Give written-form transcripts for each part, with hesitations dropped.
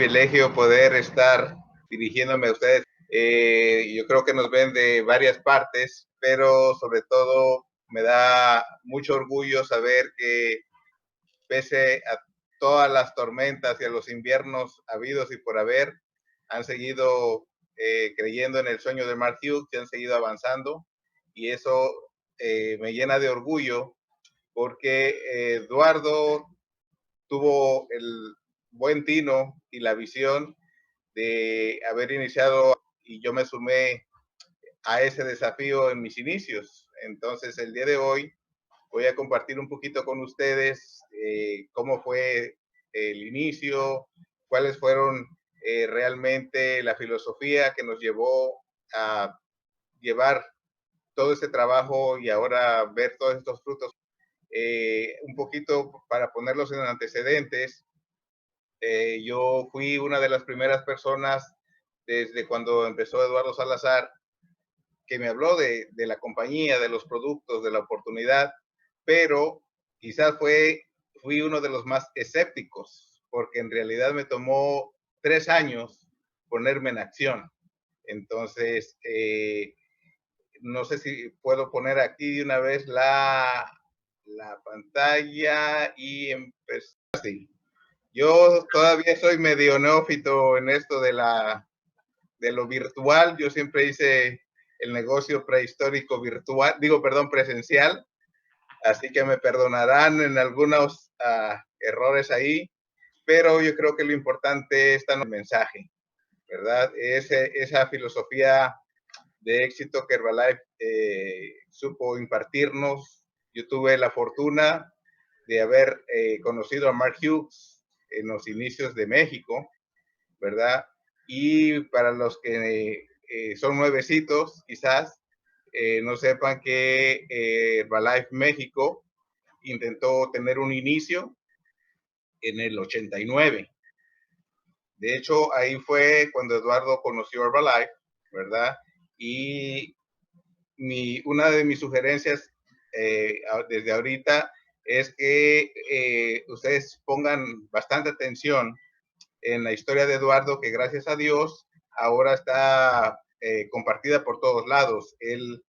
Privilegio poder estar dirigiéndome a ustedes. Yo creo que nos ven de varias partes, pero sobre todo me da mucho orgullo saber que pese a todas las tormentas y a los inviernos habidos y por haber, han seguido creyendo en el sueño de Mark Hughes, y han seguido avanzando, y eso me llena de orgullo porque Eduardo tuvo el buen tino y la visión de haber iniciado, y yo me sumé a ese desafío en mis inicios. Entonces, el día de hoy voy a compartir un poquito con ustedes cómo fue el inicio, cuáles fueron realmente la filosofía que nos llevó a llevar todo este trabajo y ahora ver todos estos frutos. Un poquito para ponerlos en antecedentes, yo fui una de las primeras personas desde cuando empezó Eduardo Salazar que me habló de la compañía, de los productos, de la oportunidad, pero quizás fui uno de los más escépticos, porque en realidad me tomó 3 años ponerme en acción. Entonces, no sé si puedo poner aquí de una vez la pantalla y empezar. Yo todavía soy medio neófito en esto de lo virtual. Yo siempre hice el negocio prehistórico virtual, digo, perdón, presencial, así que me perdonarán en algunos errores ahí, pero yo creo que lo importante está en el mensaje, ¿verdad? Esa filosofía de éxito que Herbalife supo impartirnos. Yo tuve la fortuna de haber conocido a Mark Hughes en los inicios de México, ¿verdad? Y para los que son nuevecitos, quizás no sepan que Herbalife México intentó tener un inicio en el 89. De hecho, ahí fue cuando Eduardo conoció Herbalife, ¿verdad? Y una de mis sugerencias desde ahorita es que ustedes pongan bastante atención en la historia de Eduardo, que gracias a Dios ahora está compartida por todos lados. Él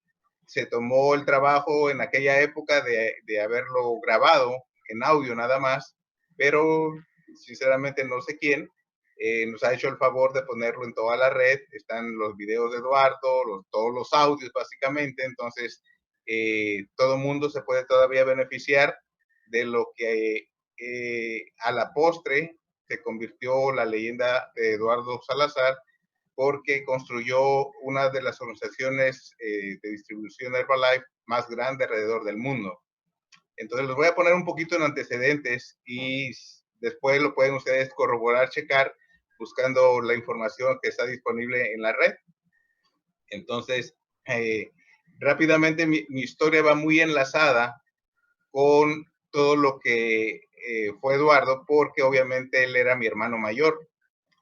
se tomó el trabajo en aquella época de haberlo grabado en audio nada más, pero sinceramente no sé quién nos ha hecho el favor de ponerlo en toda la red. Están los videos de Eduardo, todos los audios básicamente. Entonces todo el mundo se puede todavía beneficiar de lo que a la postre se convirtió la leyenda de Eduardo Salazar, porque construyó una de las organizaciones de distribución Herbalife más grande alrededor del mundo. Entonces les voy a poner un poquito en antecedentes y después lo pueden ustedes corroborar, checar, buscando la información que está disponible en la red. Entonces, rápidamente mi historia va muy enlazada con todo lo que fue Eduardo, porque obviamente él era mi hermano mayor.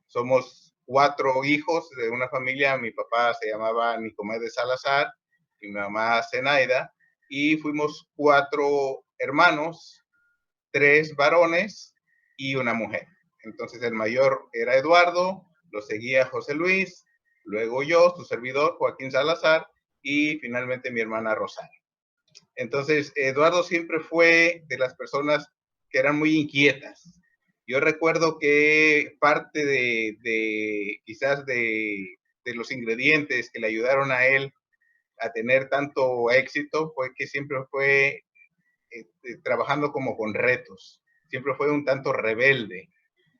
Somos 4 hijos de una familia. Mi papá se llamaba Nicomedes Salazar y mi mamá Zenaida, y fuimos 4 hermanos, 3 varones y una mujer. Entonces el mayor era Eduardo, lo seguía José Luis, luego yo, su servidor Joaquín Salazar, y finalmente mi hermana Rosario. Entonces Eduardo siempre fue de las personas que eran muy inquietas. Yo recuerdo que parte quizás de los ingredientes que le ayudaron a él a tener tanto éxito fue que siempre fue trabajando como con retos, siempre fue un tanto rebelde.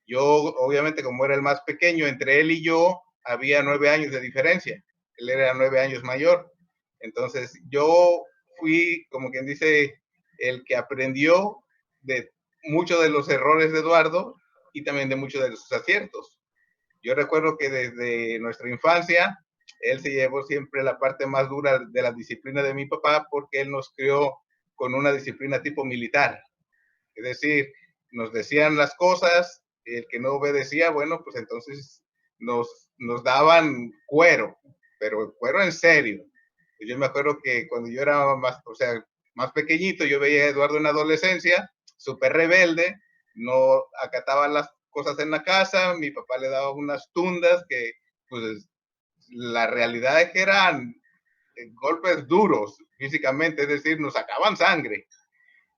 Yo, obviamente, como era el más pequeño, entre él y yo había 9 años de diferencia, él era 9 años mayor. Entonces yo fui, como quien dice, el que aprendió de muchos de los errores de Eduardo y también de muchos de sus aciertos. Yo recuerdo que desde nuestra infancia, él se llevó siempre la parte más dura de la disciplina de mi papá, porque él nos crió con una disciplina tipo militar. Es decir, nos decían las cosas, el que no obedecía, bueno, pues entonces nos daban cuero, pero cuero en serio. Yo me acuerdo que cuando yo era más pequeñito, yo veía a Eduardo en la adolescencia, súper rebelde, no acataba cosas en la casa, mi papá le daba unas tundas que, pues, la realidad es que eran golpes duros físicamente, es decir, nos sacaban sangre.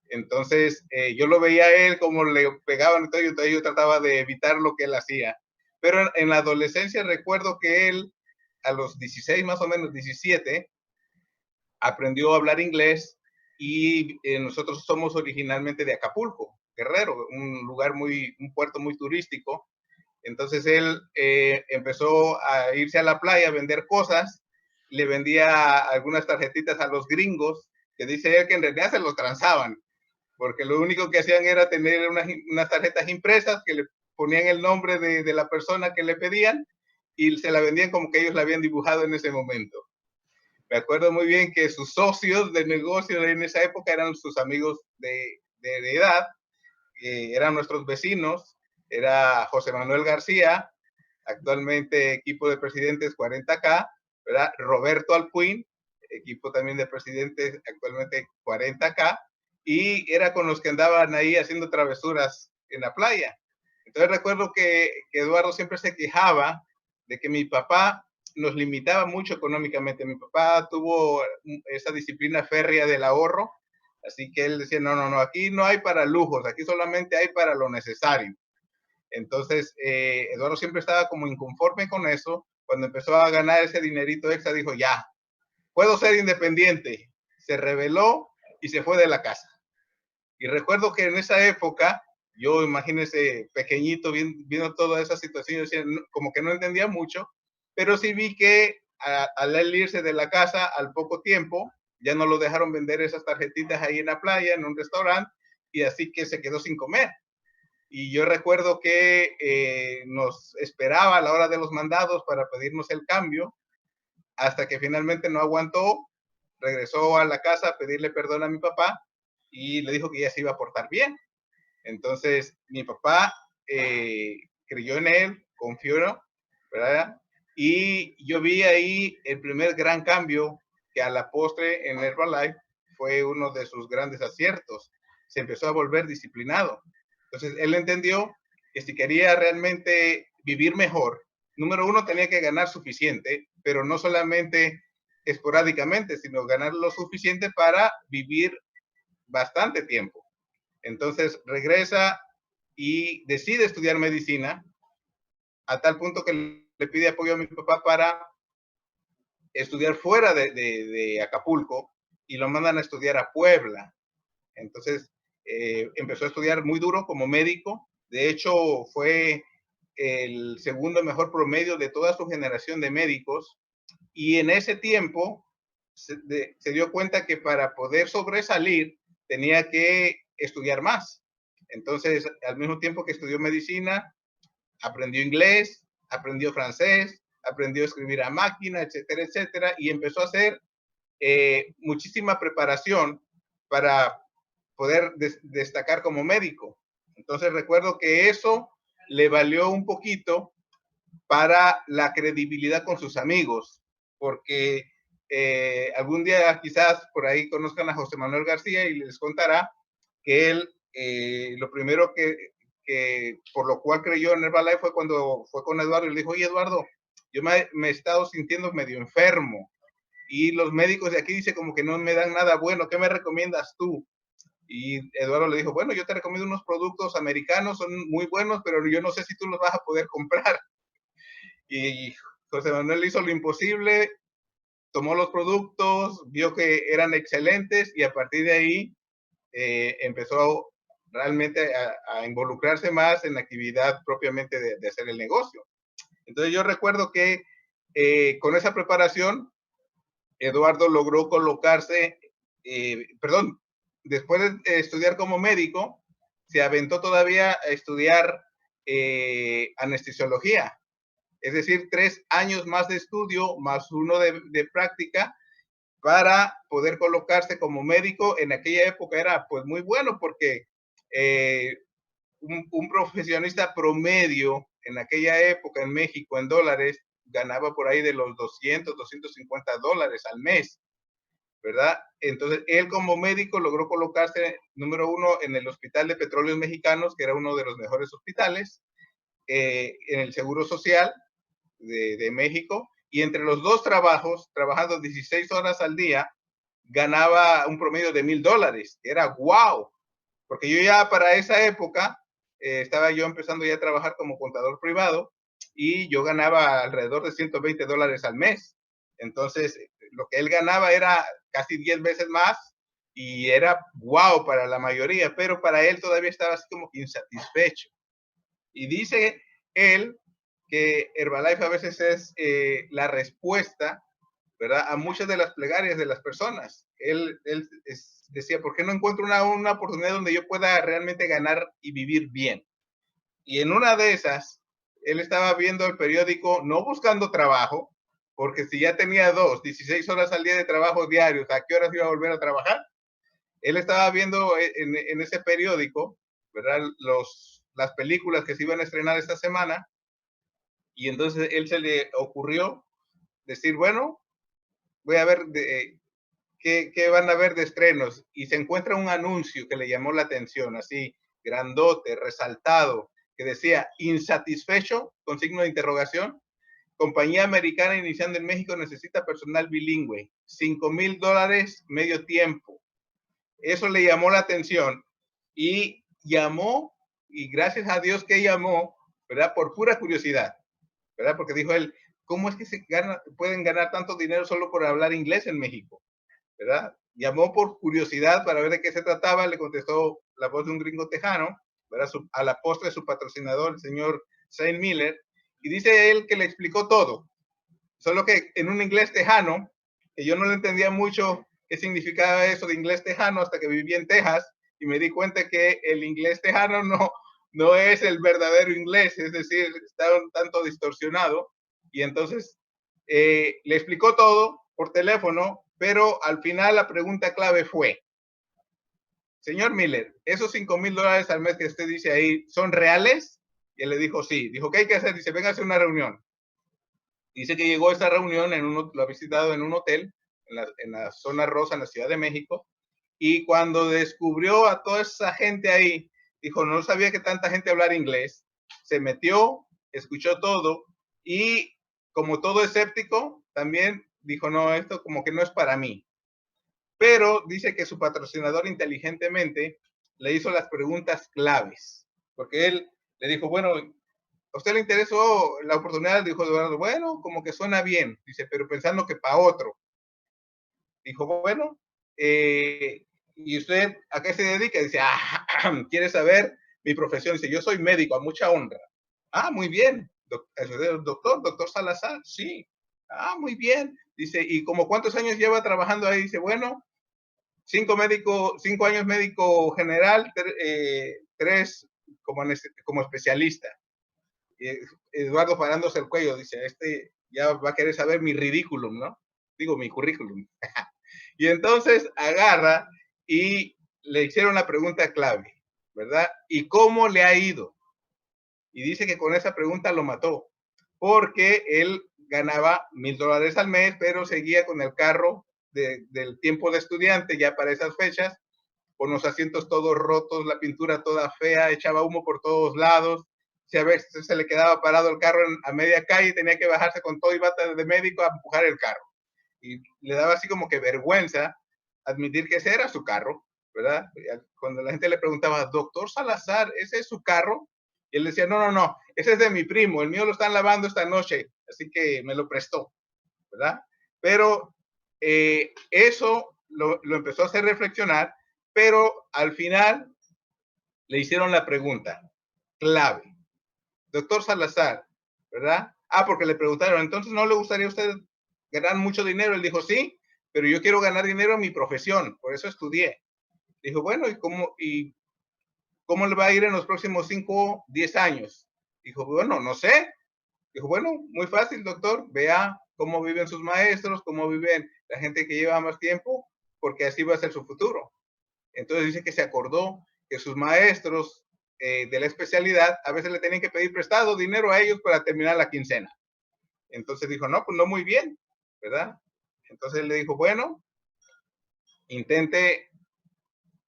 Entonces, yo lo veía a él como le pegaban, entonces yo trataba de evitar lo que él hacía. Pero en la adolescencia recuerdo que él, a los 16 más o menos, 17, aprendió a hablar inglés y nosotros somos originalmente de Acapulco, Guerrero, un lugar un puerto muy turístico. Entonces él empezó a irse a la playa a vender cosas, le vendía algunas tarjetitas a los gringos, que dice él que en realidad se los transaban, porque lo único que hacían era tener unas tarjetas impresas que le ponían el nombre de la persona que le pedían y se la vendían como que ellos la habían dibujado en ese momento. Me acuerdo muy bien que sus socios de negocio en esa época eran sus amigos de edad, eran nuestros vecinos, era José Manuel García, actualmente equipo de presidentes 40K, ¿verdad? Roberto Alcuin, equipo también de presidentes actualmente 40K, y era con los que andaban ahí haciendo travesuras en la playa. Entonces recuerdo que Eduardo siempre se quejaba de que mi papá nos limitaba mucho económicamente. Mi papá tuvo esa disciplina férrea del ahorro, así que él decía, no, no, no, aquí no hay para lujos, aquí solamente hay para lo necesario. Entonces, Eduardo siempre estaba como inconforme con eso. Cuando empezó a ganar ese dinerito extra, dijo, ya, puedo ser independiente. Se rebeló y se fue de la casa. Y recuerdo que en esa época, yo imagínese pequeñito viendo toda esa situación, como que no entendía mucho, pero sí vi que al él irse de la casa al poco tiempo, ya no lo dejaron vender esas tarjetitas ahí en la playa, en un restaurante, y así que se quedó sin comer. Y yo recuerdo que nos esperaba a la hora de los mandados para pedirnos el cambio, hasta que finalmente no aguantó, regresó a la casa a pedirle perdón a mi papá y le dijo que ya se iba a portar bien. Entonces mi papá creyó en él, confió, ¿verdad? Y yo vi ahí el primer gran cambio que a la postre en Herbalife fue uno de sus grandes aciertos. Se empezó a volver disciplinado. Entonces él entendió que si quería realmente vivir mejor, número uno tenía que ganar suficiente, pero no solamente esporádicamente, sino ganar lo suficiente para vivir bastante tiempo. Entonces regresa y decide estudiar medicina a tal punto que le pide apoyo a mi papá para estudiar fuera de Acapulco y lo mandan a estudiar a Puebla. Entonces empezó a estudiar muy duro como médico. De hecho, fue el segundo mejor promedio de toda su generación de médicos. Y en ese tiempo se dio cuenta que para poder sobresalir tenía que estudiar más. Entonces, al mismo tiempo que estudió medicina, aprendió inglés, aprendió francés, aprendió a escribir a máquina, etcétera, etcétera, y empezó a hacer muchísima preparación para poder destacar como médico. Entonces recuerdo que eso le valió un poquito para la credibilidad con sus amigos, porque algún día quizás por ahí conozcan a José Manuel García y les contará que él, lo primero que por lo cual creyó en Herbalife fue cuando fue con Eduardo y le dijo, oye Eduardo, yo me he estado sintiendo medio enfermo y los médicos de aquí dicen como que no me dan nada bueno, ¿qué me recomiendas tú? Y Eduardo le dijo, bueno, yo te recomiendo unos productos americanos, son muy buenos, pero yo no sé si tú los vas a poder comprar. Y José Manuel hizo lo imposible, tomó los productos, vio que eran excelentes y a partir de ahí empezó realmente a involucrarse más en la actividad propiamente de hacer el negocio. Entonces yo recuerdo que con esa preparación, Eduardo logró colocarse, perdón, después de estudiar como médico, se aventó todavía a estudiar anestesiología. Es decir, 3 años más de estudio más uno de práctica para poder colocarse como médico. En aquella época era pues muy bueno porque un profesionista promedio en aquella época en México en dólares ganaba por ahí de los 200, $250 al mes, ¿verdad? Entonces, él como médico logró colocarse, número uno, en el Hospital de Petróleos Mexicanos, que era uno de los mejores hospitales, en el Seguro Social de México, y entre los dos trabajos, trabajando 16 horas al día, ganaba un promedio de $1,000. Era wow, porque yo ya para esa época estaba yo empezando ya a trabajar como contador privado y yo ganaba alrededor de $120 al mes. Entonces, lo que él ganaba era casi 10 veces más y era wow para la mayoría, pero para él todavía estaba así como insatisfecho. Y dice él que Herbalife a veces es la respuesta, ¿verdad?, a muchas de las plegarias de las personas. Él decía, ¿por qué no encuentro una oportunidad donde yo pueda realmente ganar y vivir bien? Y en una de esas, él estaba viendo el periódico, no buscando trabajo, porque si ya tenía 16 horas al día de trabajo diarios, ¿a qué horas iba a volver a trabajar? Él estaba viendo en ese periódico, ¿verdad?, las películas que se iban a estrenar esta semana, y entonces él se le ocurrió decir, bueno, voy a ver qué van a ver de estrenos, y se encuentra un anuncio que le llamó la atención, así, grandote, resaltado, que decía, insatisfecho, con signo de interrogación, compañía americana iniciando en México necesita personal bilingüe, $5,000 medio tiempo. Eso le llamó la atención y llamó, y gracias a Dios que llamó, ¿verdad? Por pura curiosidad, ¿verdad? Porque dijo él, ¿cómo es que pueden ganar tanto dinero solo por hablar inglés en México? ¿Verdad? Llamó por curiosidad para ver de qué se trataba, le contestó la voz de un gringo tejano, ¿verdad? A la postre de su patrocinador, el señor Saint Miller, y dice él que le explicó todo, solo que en un inglés tejano, que yo no le entendía mucho qué significaba eso de inglés tejano hasta que viví en Texas y me di cuenta que el inglés tejano no es el verdadero inglés, es decir, está un tanto distorsionado. Y entonces le explicó todo por teléfono, pero al final la pregunta clave fue, señor Miller, ¿esos $5,000 al mes que usted dice ahí son reales? Y él le dijo, sí. Dijo, ¿qué hay que hacer? Dice, venga a hacer una reunión. Dice que llegó a esa reunión, lo ha visitado en un hotel, en la zona rosa, en la Ciudad de México, y cuando descubrió a toda esa gente ahí, dijo, no sabía que tanta gente hablara inglés, se metió, escuchó todo, y como todo escéptico, también dijo, no, esto como que no es para mí. Pero dice que su patrocinador inteligentemente le hizo las preguntas claves, porque él le dijo, bueno, ¿a usted le interesó la oportunidad? Dijo Eduardo, bueno, como que suena bien, dice, pero pensando que para otro. Dijo, bueno, ¿y usted a qué se dedica? Dice, ¿quiere saber mi profesión? Dice, yo soy médico, a mucha honra. Ah, muy bien. Doctor Salazar, sí. Ah, muy bien. Dice, ¿y como cuántos años lleva trabajando ahí? Dice, bueno, 5 años médico general, 3 como especialista. Eduardo parándose el cuello, dice, ya va a querer saber mi ridículum, ¿no? Digo, mi currículum. Y entonces agarra y le hicieron la pregunta clave, ¿verdad? ¿Y cómo le ha ido? Y dice que con esa pregunta lo mató, porque él ganaba $1,000 al mes, pero seguía con el carro del tiempo de estudiante ya para esas fechas, con los asientos todos rotos, la pintura toda fea, echaba humo por todos lados. Si a veces se le quedaba parado el carro a media calle y tenía que bajarse con todo y bata de médico a empujar el carro. Y le daba así como que vergüenza admitir que ese era su carro, ¿verdad? Cuando la gente le preguntaba, doctor Salazar, ¿ese es su carro? Y él decía, no, ese es de mi primo, el mío lo están lavando esta noche, así que me lo prestó, ¿verdad? Pero eso lo empezó a hacer reflexionar, pero al final le hicieron la pregunta clave, doctor Salazar, ¿verdad? Porque le preguntaron, entonces ¿no le gustaría a usted ganar mucho dinero? Él dijo, sí, pero yo quiero ganar dinero en mi profesión, por eso estudié. Dijo, bueno, ¿y cómo le va a ir en los próximos 5, 10 años? Dijo, bueno, no sé. Dijo, bueno, muy fácil, doctor, vea cómo viven sus maestros, cómo viven la gente que lleva más tiempo, porque así va a ser su futuro. Entonces dice que se acordó que sus maestros de la especialidad a veces le tenían que pedir prestado dinero a ellos para terminar la quincena. Entonces dijo, no, pues no muy bien, ¿verdad? Entonces le dijo, bueno, intente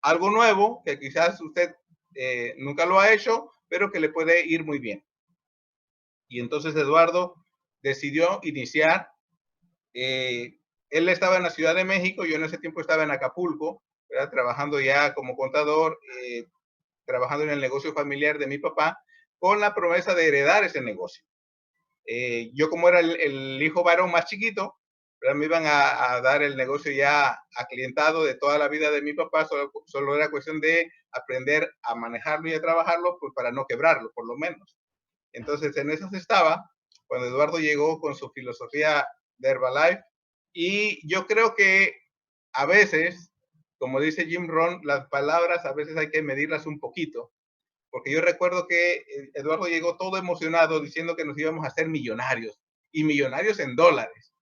algo nuevo que quizás usted nunca lo ha hecho, pero que le puede ir muy bien. Y entonces Eduardo decidió iniciar, él estaba en la Ciudad de México, yo en ese tiempo estaba en Acapulco, ¿verdad? Trabajando ya como contador, trabajando en el negocio familiar de mi papá, con la promesa de heredar ese negocio. Yo como era el hijo varón más chiquito, ¿verdad? Me iban a dar el negocio ya aclientado de toda la vida de mi papá, solo era cuestión de aprender a manejarlo y a trabajarlo, pues para no quebrarlo, por lo menos. Entonces, en eso estaba cuando Eduardo llegó con su filosofía de Herbalife. Y yo creo que a veces, como dice Jim Rohn, las palabras a veces hay que medirlas un poquito. Porque yo recuerdo que Eduardo llegó todo emocionado diciendo que nos íbamos a hacer millonarios, y millonarios en dólares.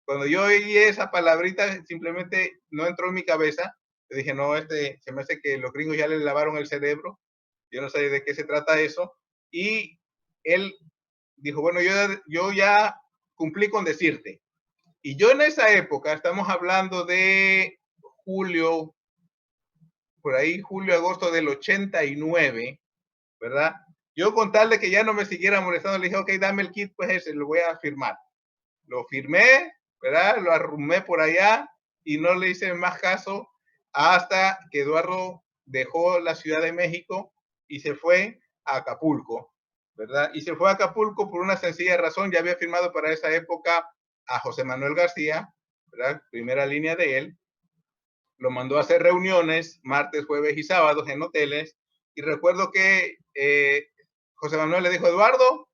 Cuando yo oí esa palabrita, simplemente no entró en mi cabeza. Le dije, no, se me hace que los gringos ya le lavaron el cerebro. Yo no sé de qué se trata eso. Y él dijo, bueno, yo ya cumplí con decirte. Y yo en esa época, estamos hablando de julio, por ahí, julio, agosto del 89, ¿verdad? Yo con tal de que ya no me siguiera molestando, le dije, ok, dame el kit, pues ese, lo voy a firmar. Lo firmé, ¿verdad? Lo arrumé por allá y no le hice más caso hasta que Eduardo dejó la Ciudad de México y se fue a Acapulco, ¿verdad? Y se fue a Acapulco por una sencilla razón, ya había firmado para esa época a José Manuel García, ¿verdad? Primera línea de él. Lo mandó a hacer reuniones martes, jueves y sábados en hoteles. Y recuerdo que José Manuel le dijo, Eduardo,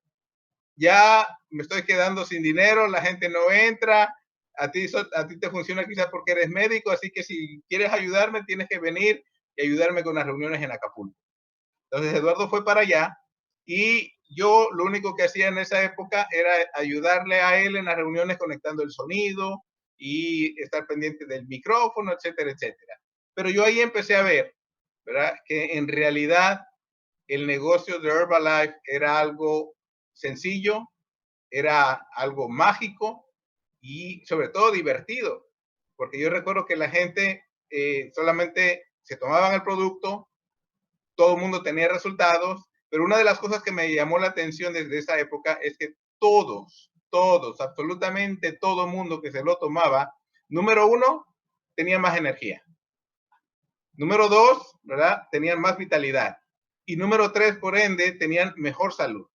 ya me estoy quedando sin dinero, la gente no entra, a ti te funciona quizás porque eres médico, así que si quieres ayudarme, tienes que venir y ayudarme con las reuniones en Acapulco. Entonces Eduardo fue para allá y yo lo único que hacía en esa época era ayudarle a él en las reuniones conectando el sonido y estar pendiente del micrófono, etcétera, etcétera. Pero yo ahí empecé a ver, ¿verdad? Que en realidad el negocio de Herbalife era algo sencillo, era algo mágico y sobre todo divertido, porque yo recuerdo que la gente solamente se tomaban el producto, todo el mundo tenía resultados, pero una de las cosas que me llamó la atención desde esa época es que todos, absolutamente todo el mundo que se lo tomaba, número uno, tenía más energía. Número dos, ¿verdad? Tenían más vitalidad. Y número tres, por ende, tenían mejor salud.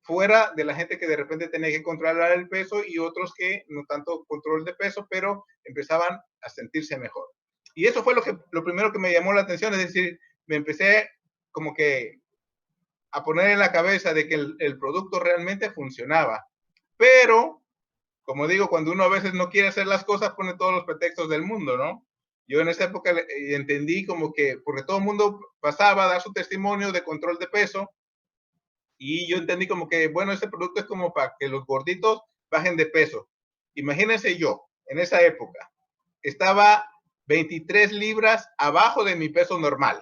Fuera de la gente que de repente tenía que controlar el peso y otros que no tanto control de peso, pero empezaban a sentirse mejor. Y eso fue lo primero que me llamó la atención, es decir, me empecé como que a poner en la cabeza de que el producto realmente funcionaba. Pero, como digo, cuando uno a veces no quiere hacer las cosas, pone todos los pretextos del mundo, ¿no? Yo en esa época entendí como que, porque todo el mundo pasaba a dar su testimonio de control de peso, y yo entendí como que, bueno, este producto es como para que los gorditos bajen de peso. Imagínense yo, en esa época, estaba 23 libras abajo de mi peso normal,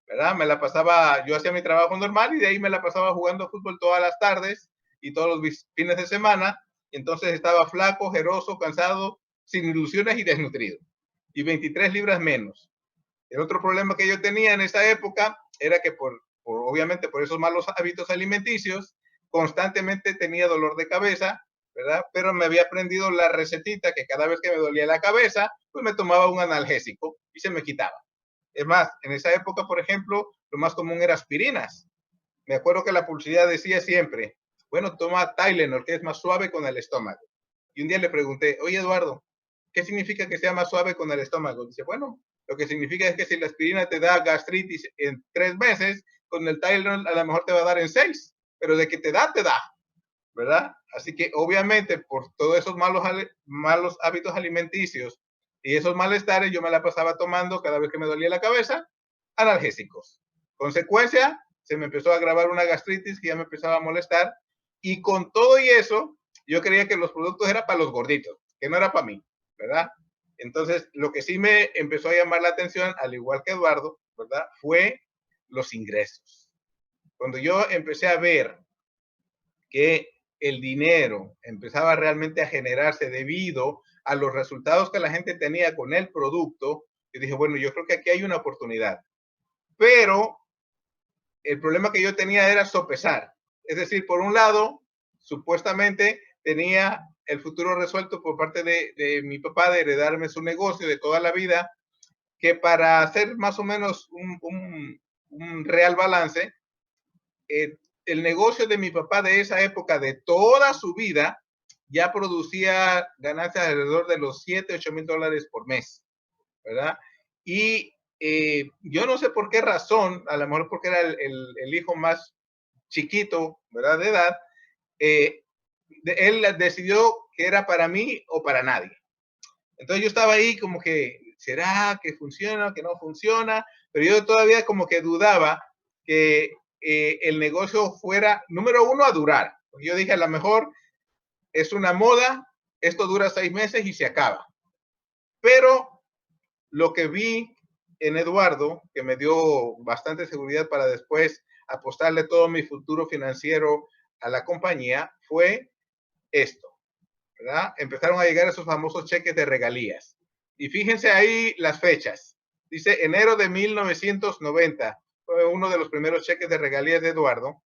¿verdad? Me la pasaba, yo hacía mi trabajo normal y de ahí me la pasaba jugando fútbol todas las tardes y todos los fines de semana. Entonces estaba flaco, jeroso, cansado, sin ilusiones y desnutrido. Y 23 libras menos. El otro problema que yo tenía en esa época era que obviamente por esos malos hábitos alimenticios, constantemente tenía dolor de cabeza, ¿verdad? Pero me había aprendido la recetita que cada vez que me dolía la cabeza, pues me tomaba un analgésico y se me quitaba. Es más, en esa época, por ejemplo, lo más común era aspirinas. Me acuerdo que la publicidad decía siempre, bueno, toma Tylenol, que es más suave con el estómago. Y un día le pregunté, oye Eduardo, ¿qué significa que sea más suave con el estómago? Dice, bueno, lo que significa es que si la aspirina te da gastritis en 3 meses, con el Tylenol a lo mejor te va a dar en 6, pero de que te da, ¿verdad? Así que obviamente por todos esos malos hábitos alimenticios y esos malestares, yo me la pasaba tomando cada vez que me dolía la cabeza, analgésicos. Consecuencia, se me empezó a agravar una gastritis que ya me empezaba a molestar, y con todo y eso, yo creía que los productos eran para los gorditos, que no era para mí, ¿verdad? Entonces, lo que sí me empezó a llamar la atención, al igual que Eduardo, ¿verdad? Fue los ingresos. Cuando yo empecé a ver que el dinero empezaba realmente a generarse debido a los resultados que la gente tenía con el producto, yo dije, bueno, yo creo que aquí hay una oportunidad. Pero el problema que yo tenía era sopesar. Es decir, por un lado, supuestamente tenía el futuro resuelto por parte de mi papá de heredarme su negocio de toda la vida, que para hacer más o menos un real balance, el negocio de mi papá de esa época, de toda su vida, ya producía ganancias alrededor de los 7, 8 mil dólares por mes, ¿verdad? Y yo no sé por qué razón, a lo mejor porque era el hijo más chiquito, ¿verdad? De edad, él decidió que era para mí o para nadie. Entonces yo estaba ahí como que, ¿será que funciona, que no funciona? Pero yo todavía como que dudaba que el negocio fuera, número uno, a durar. Porque yo dije, a lo mejor es una moda, esto dura 6 meses y se acaba. Pero lo que vi en Eduardo, que me dio bastante seguridad para después apostarle todo mi futuro financiero a la compañía, fue esto, ¿verdad? Empezaron a llegar esos famosos cheques de regalías. Y fíjense ahí las fechas. Dice enero de 1990, fue uno de los primeros cheques de regalías de Eduardo.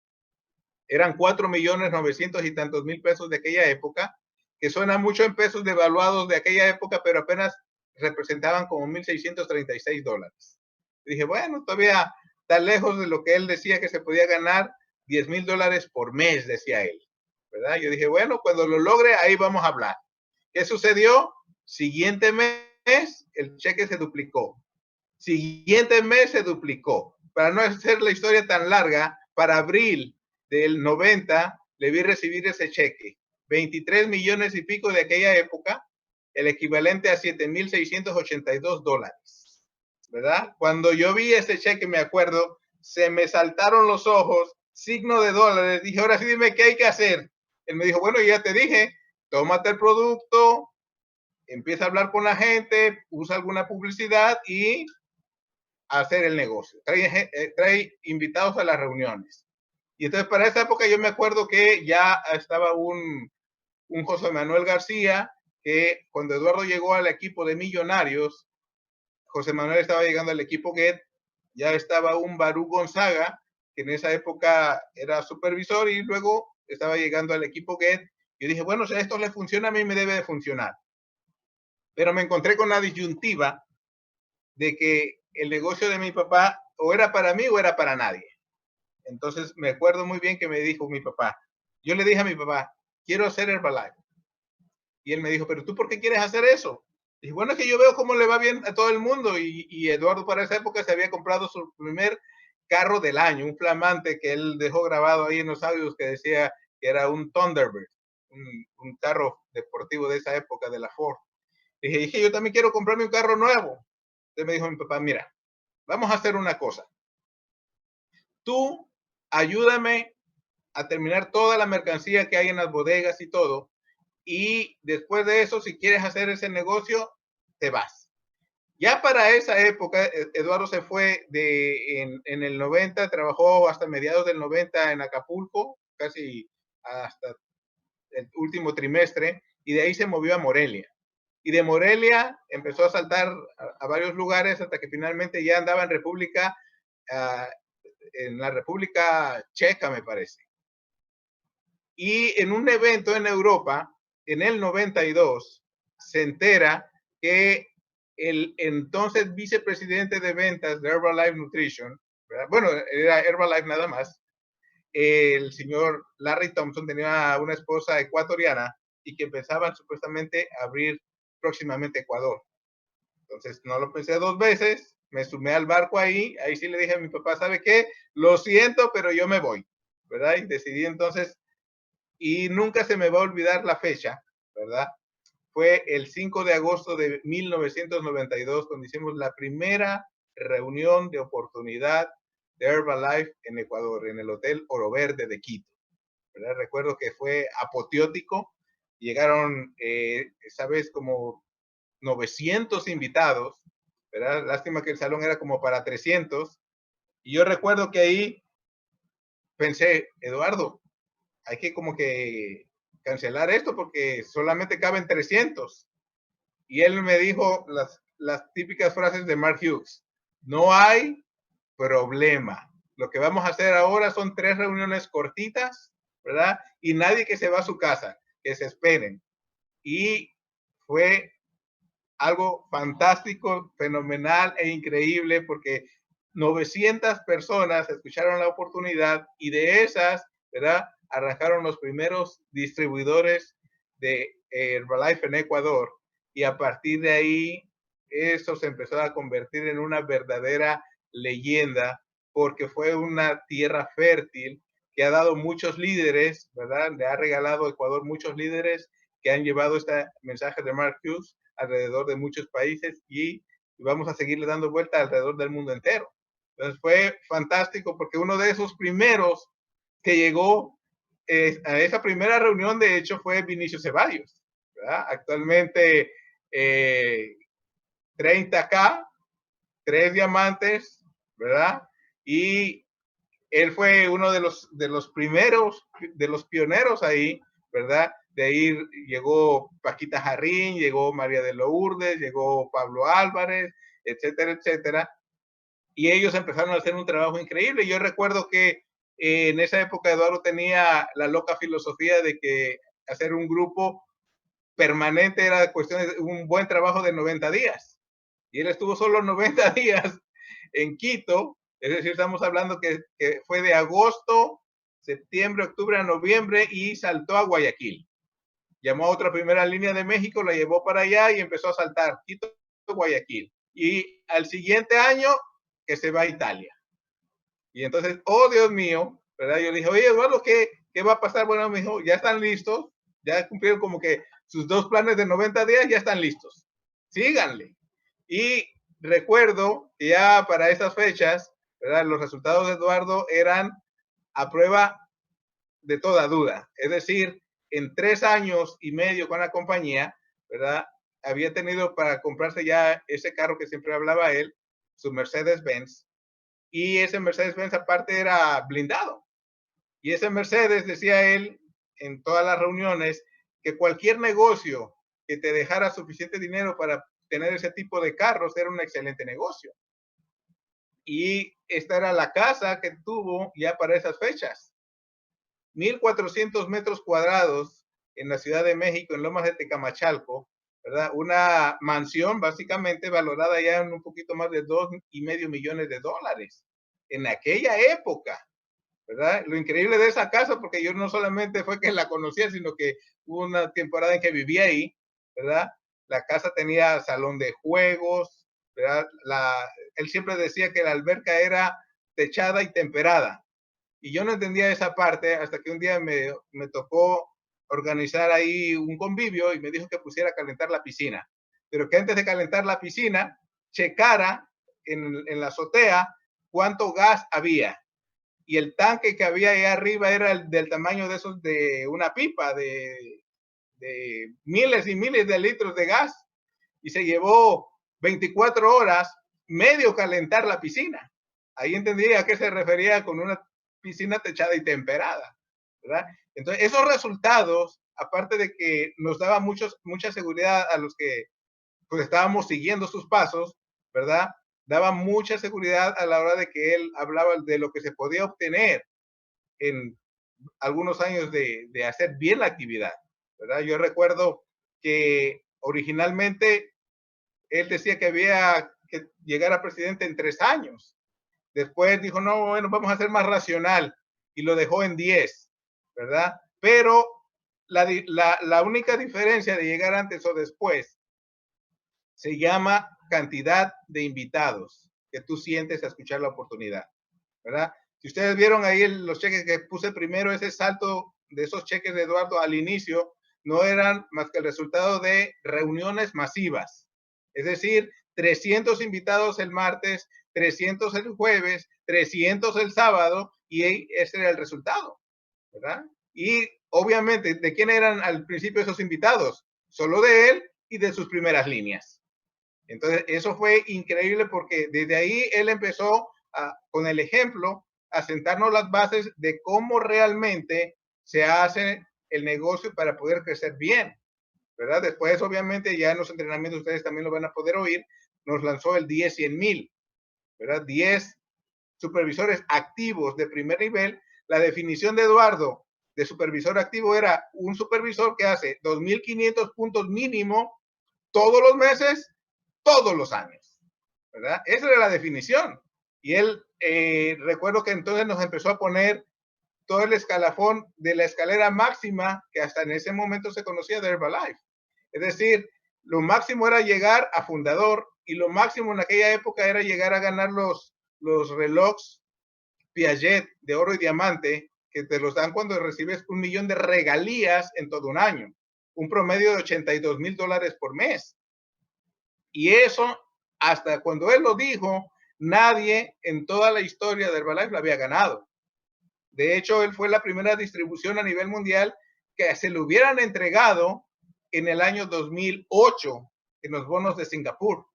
Eran 4.900.000 y tantos mil pesos de aquella época, que suena mucho en pesos devaluados de aquella época, pero apenas representaban como 1.636 dólares. Y dije, bueno, todavía está lejos de lo que él decía que se podía ganar 10.000 dólares por mes, decía él, ¿verdad? Yo dije, bueno, cuando lo logre, ahí vamos a hablar. ¿Qué sucedió? Siguiente mes, el cheque se duplicó. Siguiente mes se duplicó. Para no hacer la historia tan larga, para abril del 90 le vi recibir ese cheque. 23 millones y pico de aquella época, el equivalente a 7.682 dólares. ¿Verdad? Cuando yo vi ese cheque, me acuerdo, se me saltaron los ojos, signo de dólares. Dije, ahora sí dime qué hay que hacer. Él me dijo, bueno, ya te dije, tómate el producto, empieza a hablar con la gente, usa alguna publicidad y hacer el negocio. Trae invitados a las reuniones. Y entonces para esa época yo me acuerdo que ya estaba un José Manuel García, que cuando Eduardo llegó al equipo de Millonarios, José Manuel estaba llegando al equipo GET, ya estaba un Barú Gonzaga, que en esa época era supervisor y luego estaba llegando al equipo GET. Yo dije, bueno, si esto le funciona, a mí me debe de funcionar. Pero me encontré con la disyuntiva de que el negocio de mi papá o era para mí o era para nadie. Entonces me acuerdo muy bien que me dijo mi papá, yo le dije a mi papá, quiero hacer Herbalife. Y él me dijo, pero ¿tú por qué quieres hacer eso? Y dije, bueno, es que yo veo cómo le va bien a todo el mundo. Y Eduardo para esa época se había comprado su primer carro del año, un flamante que él dejó grabado ahí en los audios que decía que era un Thunderbird, un carro deportivo de esa época de la Ford. Dije, yo también quiero comprarme un carro nuevo. Entonces me dijo mi papá, mira, vamos a hacer una cosa. Tú ayúdame a terminar toda la mercancía que hay en las bodegas y todo. Y después de eso, si quieres hacer ese negocio, te vas. Ya para esa época, Eduardo se fue en el 90, trabajó hasta mediados del 90 en Acapulco, casi hasta el último trimestre, y de ahí se movió a Morelia. Y de Morelia empezó a saltar a varios lugares hasta que finalmente ya andaba en la República Checa, me parece. Y en un evento en Europa, en el 92, se entera que el entonces vicepresidente de ventas de Herbalife Nutrition, ¿verdad? Bueno, era Herbalife nada más, el señor Larry Thompson tenía una esposa ecuatoriana y que pensaban supuestamente abrir próximamente Ecuador. Entonces no lo pensé dos veces, me sumé al barco ahí sí le dije a mi papá, ¿sabe qué? Lo siento, pero yo me voy, ¿verdad? Y decidí entonces, y nunca se me va a olvidar la fecha, ¿verdad? Fue el 5 de agosto de 1992 cuando hicimos la primera reunión de oportunidad de Herbalife en Ecuador, en el Hotel Oro Verde de Quito, ¿verdad? Recuerdo que fue apoteótico, llegaron, esa vez como 900 invitados, ¿verdad? Lástima que el salón era como para 300. Y yo recuerdo que ahí pensé, Eduardo, hay que como que cancelar esto porque solamente caben 300. Y él me dijo las típicas frases de Mark Hughes, no hay problema. Lo que vamos a hacer ahora son 3 reuniones cortitas ¿verdad? Y nadie que se va a su casa, que se esperen. Y fue algo fantástico, fenomenal e increíble porque 900 personas escucharon la oportunidad y de esas, ¿verdad? Arrancaron los primeros distribuidores de Herbalife en Ecuador y a partir de ahí eso se empezó a convertir en una verdadera leyenda porque fue una tierra fértil que ha dado muchos líderes, ¿verdad? Le ha regalado a Ecuador muchos líderes que han llevado este mensaje de Mark Hughes alrededor de muchos países y vamos a seguirle dando vuelta alrededor del mundo entero. Entonces fue fantástico porque uno de esos primeros que llegó a esa primera reunión, de hecho, fue Vinicio Ceballos, ¿verdad? Actualmente 30K, 3 diamantes, ¿verdad? Y él fue uno de los primeros, de los pioneros ahí, ¿verdad? De ahí llegó Paquita Jarrín, llegó María de Lourdes, llegó Pablo Álvarez, etcétera, etcétera. Y ellos empezaron a hacer un trabajo increíble. Yo recuerdo que en esa época Eduardo tenía la loca filosofía de que hacer un grupo permanente era cuestión de un buen trabajo de 90 días. Y él estuvo solo 90 días en Quito, es decir, estamos hablando que fue de agosto, septiembre, octubre a noviembre y saltó a Guayaquil. Llamó a otra primera línea de México, la llevó para allá y empezó a saltar Quito, Guayaquil. Y al siguiente año que se va a Italia. Y entonces, oh Dios mío, ¿verdad? Yo le dije, oye Eduardo, ¿qué va a pasar? Bueno, me dijo, ya están listos, ya cumplieron como que sus 2 planes de 90 días, ya están listos. Síganle. Y recuerdo que ya para esas fechas, ¿verdad? Los resultados de Eduardo eran a prueba de toda duda. Es decir, en 3 años y medio con la compañía, ¿verdad? Había tenido para comprarse ya ese carro que siempre hablaba él, su Mercedes-Benz, y ese Mercedes-Benz aparte era blindado. Y ese Mercedes, decía él en todas las reuniones, que cualquier negocio que te dejara suficiente dinero para tener ese tipo de carros era un excelente negocio. Y esta era la casa que tuvo ya para esas fechas. 1,400 metros cuadrados en la Ciudad de México, en Lomas de Tecamachalco, ¿verdad? Una mansión básicamente valorada ya en un poquito más de $2,5 millones en aquella época, ¿verdad? Lo increíble de esa casa, porque yo no solamente fue que la conocía, sino que hubo una temporada en que vivía ahí, ¿verdad? La casa tenía salón de juegos, ¿verdad? Él siempre decía que la alberca era techada y temperada. Y yo no entendía esa parte hasta que un día me tocó organizar ahí un convivio y me dijo que pusiera a calentar la piscina. Pero que antes de calentar la piscina, checara en la azotea cuánto gas había. Y el tanque que había ahí arriba era del tamaño de esos de una pipa, de miles y miles de litros de gas. Y se llevó 24 horas medio calentar la piscina. Ahí entendí a qué se refería con una piscina techada y temperada, ¿verdad? Entonces, esos resultados, aparte de que nos daba mucha seguridad a los que pues estábamos siguiendo sus pasos, ¿verdad? Daba mucha seguridad a la hora de que él hablaba de lo que se podía obtener en algunos años de hacer bien la actividad, ¿verdad? Yo recuerdo que originalmente él decía que había que llegar a presidente en 3 años. Después dijo, no, bueno, vamos a ser más racional y lo dejó en 10, ¿verdad? Pero la única diferencia de llegar antes o después se llama cantidad de invitados que tú sientes a escuchar la oportunidad, ¿verdad? Si ustedes vieron ahí los cheques que puse primero, ese salto de esos cheques de Eduardo al inicio no eran más que el resultado de reuniones masivas. Es decir, 300 invitados el martes, 300 el jueves, 300 el sábado, y ese era el resultado, ¿verdad? Y obviamente, ¿de quién eran al principio esos invitados? Solo de él y de sus primeras líneas. Entonces, eso fue increíble porque desde ahí él empezó con el ejemplo a sentarnos las bases de cómo realmente se hace el negocio para poder crecer bien, ¿verdad? Después, obviamente, ya en los entrenamientos ustedes también lo van a poder oír, nos lanzó el 10-100,000, ¿verdad? 10 supervisores activos de primer nivel. La definición de Eduardo de supervisor activo era un supervisor que hace 2.500 puntos mínimo todos los meses, todos los años, ¿verdad? Esa era la definición. Y él, recuerdo que entonces nos empezó a poner todo el escalafón de la escalera máxima que hasta en ese momento se conocía de Herbalife. Es decir, lo máximo era llegar a fundador y lo máximo en aquella época era llegar a ganar los relojes Piaget de oro y diamante que te los dan cuando recibes 1 millón de regalías en todo un año, un promedio de $82,000 por mes. Y eso, hasta cuando él lo dijo, nadie en toda la historia de Herbalife lo había ganado. De hecho, él fue la primera distribución a nivel mundial que se le hubieran entregado en el año 2008 en los bonos de Singapur.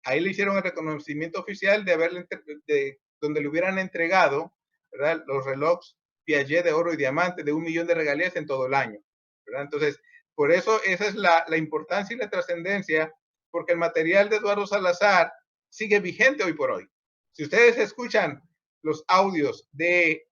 Ahí le hicieron el reconocimiento oficial donde le hubieran entregado, ¿verdad?, los relojes Piaget de oro y diamante de 1 millón de regalías en todo el año, ¿verdad? Entonces, por eso esa es la importancia y la trascendencia, porque el material de Eduardo Salazar sigue vigente hoy por hoy. Si ustedes escuchan los audios de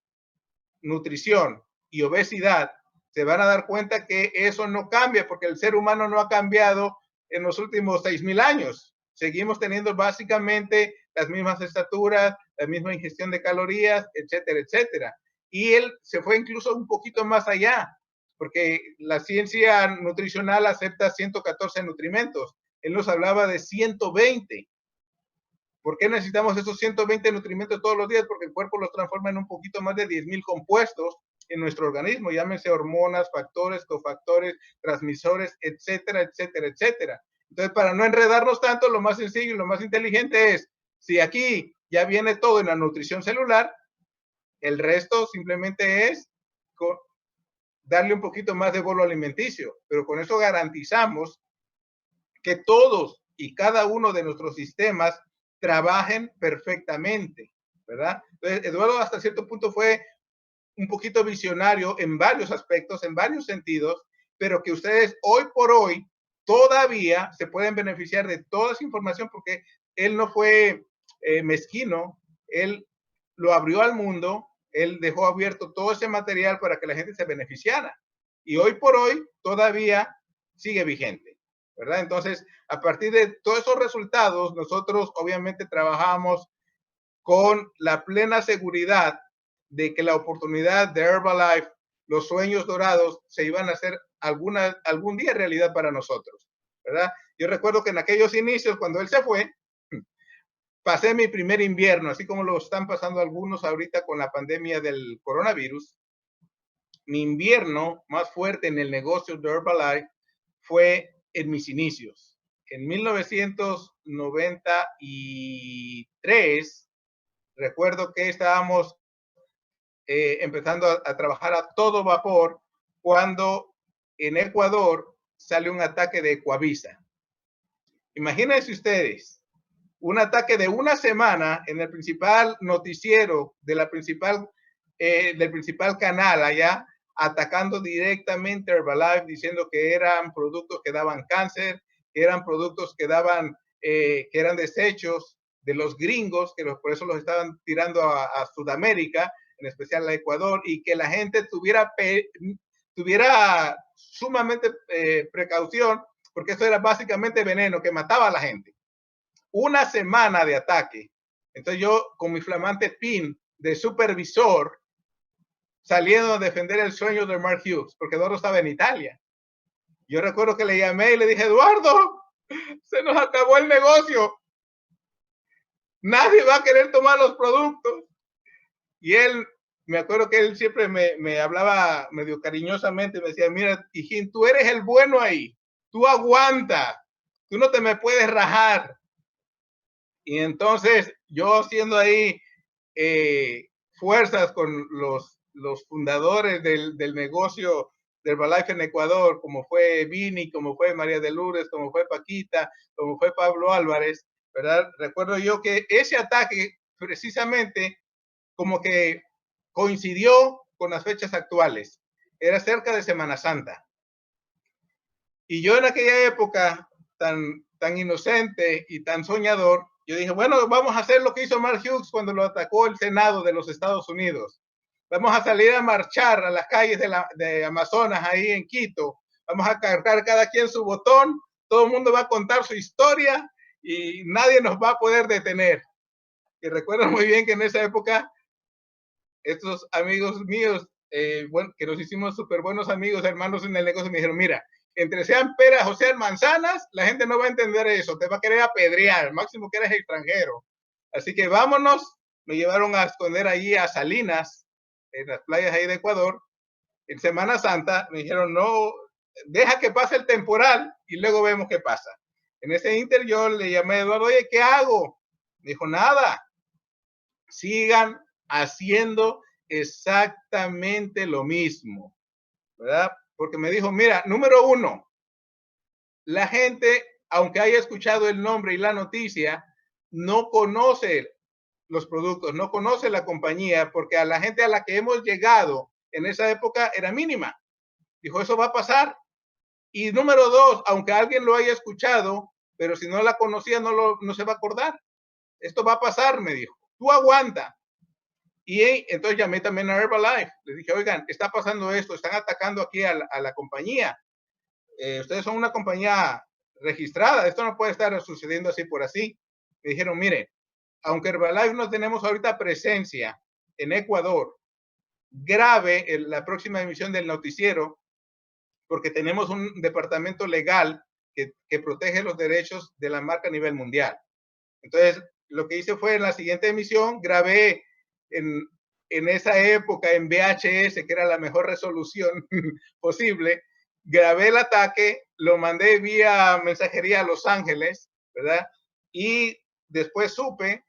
nutrición y obesidad, se van a dar cuenta que eso no cambia, porque el ser humano no ha cambiado en los últimos 6,000 años. Seguimos teniendo básicamente las mismas estaturas, la misma ingestión de calorías, etcétera, etcétera. Y él se fue incluso un poquito más allá, porque la ciencia nutricional acepta 114 nutrimentos. Él nos hablaba de 120. ¿Por qué necesitamos esos 120 nutrimentos todos los días? Porque el cuerpo los transforma en un poquito más de 10,000 compuestos en nuestro organismo, llámense hormonas, factores, cofactores, transmisores, etcétera, etcétera, etcétera. Entonces, para no enredarnos tanto, lo más sencillo y lo más inteligente es, si aquí ya viene todo en la nutrición celular, el resto simplemente es darle un poquito más de bolo alimenticio, pero con eso garantizamos que todos y cada uno de nuestros sistemas trabajen perfectamente, ¿verdad? Entonces, Eduardo hasta cierto punto fue un poquito visionario en varios aspectos, en varios sentidos, pero que ustedes hoy por hoy todavía se pueden beneficiar de toda esa información porque él no fue mezquino, él lo abrió al mundo, él dejó abierto todo ese material para que la gente se beneficiara. Y hoy por hoy todavía sigue vigente, ¿verdad? Entonces, a partir de todos esos resultados, nosotros obviamente trabajamos con la plena seguridad de que la oportunidad de Herbalife, los sueños dorados, se iban a hacer algún día realidad para nosotros, ¿verdad? Yo recuerdo que en aquellos inicios, cuando él se fue, pasé mi primer invierno, así como lo están pasando algunos ahorita con la pandemia del coronavirus. Mi invierno más fuerte en el negocio de Herbalife fue en mis inicios. En 1993, recuerdo que estábamos empezando a trabajar a todo vapor cuando en Ecuador sale un ataque de Ecuavisa. Imagínense ustedes, un ataque de una semana en el principal noticiero de la del principal canal allá, atacando directamente a Herbalife, diciendo que eran productos que daban cáncer, que eran productos que daban, que eran desechos de los gringos, que por eso los estaban tirando a Sudamérica, en especial a Ecuador, y que la gente tuviera sumamente precaución, porque eso era básicamente veneno que mataba a la gente. Una semana de ataque. Entonces yo, con mi flamante pin de supervisor, saliendo a defender el sueño de Mark Hughes, porque Eduardo estaba en Italia. Yo recuerdo que le llamé y le dije, Eduardo, se nos acabó el negocio. Nadie va a querer tomar los productos. Y él, me acuerdo que él siempre me hablaba medio cariñosamente, me decía, mira, hijín, tú eres el bueno ahí, tú aguanta, tú no te me puedes rajar. Y entonces yo siendo ahí fuerzas con los fundadores del negocio de Herbalife en Ecuador, como fue Vini, como fue María de Lourdes, como fue Paquita, como fue Pablo Álvarez, ¿verdad? Recuerdo yo que ese ataque precisamente como que coincidió con las fechas actuales. Era cerca de Semana Santa. Y yo en aquella época tan inocente y tan soñador, yo dije, bueno, vamos a hacer lo que hizo Mark Hughes cuando lo atacó el Senado de los Estados Unidos. vamos a salir a marchar a las calles de Amazonas ahí en Quito, vamos a cargar cada quien su botón, todo el mundo va a contar su historia y nadie nos va a poder detener. Y recuerdo muy bien que en esa época estos amigos míos, bueno, que nos hicimos súper buenos amigos, hermanos en el negocio, me dijeron, mira, entre sean peras o sean manzanas, la gente no va a entender eso, te va a querer apedrear, máximo que eres extranjero. Así que vámonos, me llevaron a esconder allí a Salinas, en las playas ahí de Ecuador, en Semana Santa, me dijeron, no, deja que pase el temporal y luego vemos qué pasa. En ese inter yo le llamé a Eduardo, oye, ¿qué hago? Me dijo, nada, sigan haciendo exactamente lo mismo, ¿verdad? Porque me dijo, mira, número uno, la gente, aunque haya escuchado el nombre y la noticia, no conoce los productos, no conoce la compañía, porque a la gente a la que hemos llegado en esa época era mínima. Dijo, eso va a pasar. Y número dos, aunque alguien lo haya escuchado, pero si no la conocía, no se va a acordar. Esto va a pasar, me dijo. Tú aguanta. Y entonces llamé también a Herbalife. Les dije, oigan, está pasando esto, están atacando aquí a la compañía. Ustedes son una compañía registrada, esto no puede estar sucediendo así por así. Me dijeron, mire, aunque Herbalife no tenemos ahorita presencia en Ecuador, grave la próxima emisión del noticiero, porque tenemos un departamento legal que protege los derechos de la marca a nivel mundial. Entonces, lo que hice fue en la siguiente emisión, grabé en esa época en VHS, que era la mejor resolución posible, grabé el ataque, lo mandé vía mensajería a Los Ángeles, ¿verdad? Y después supe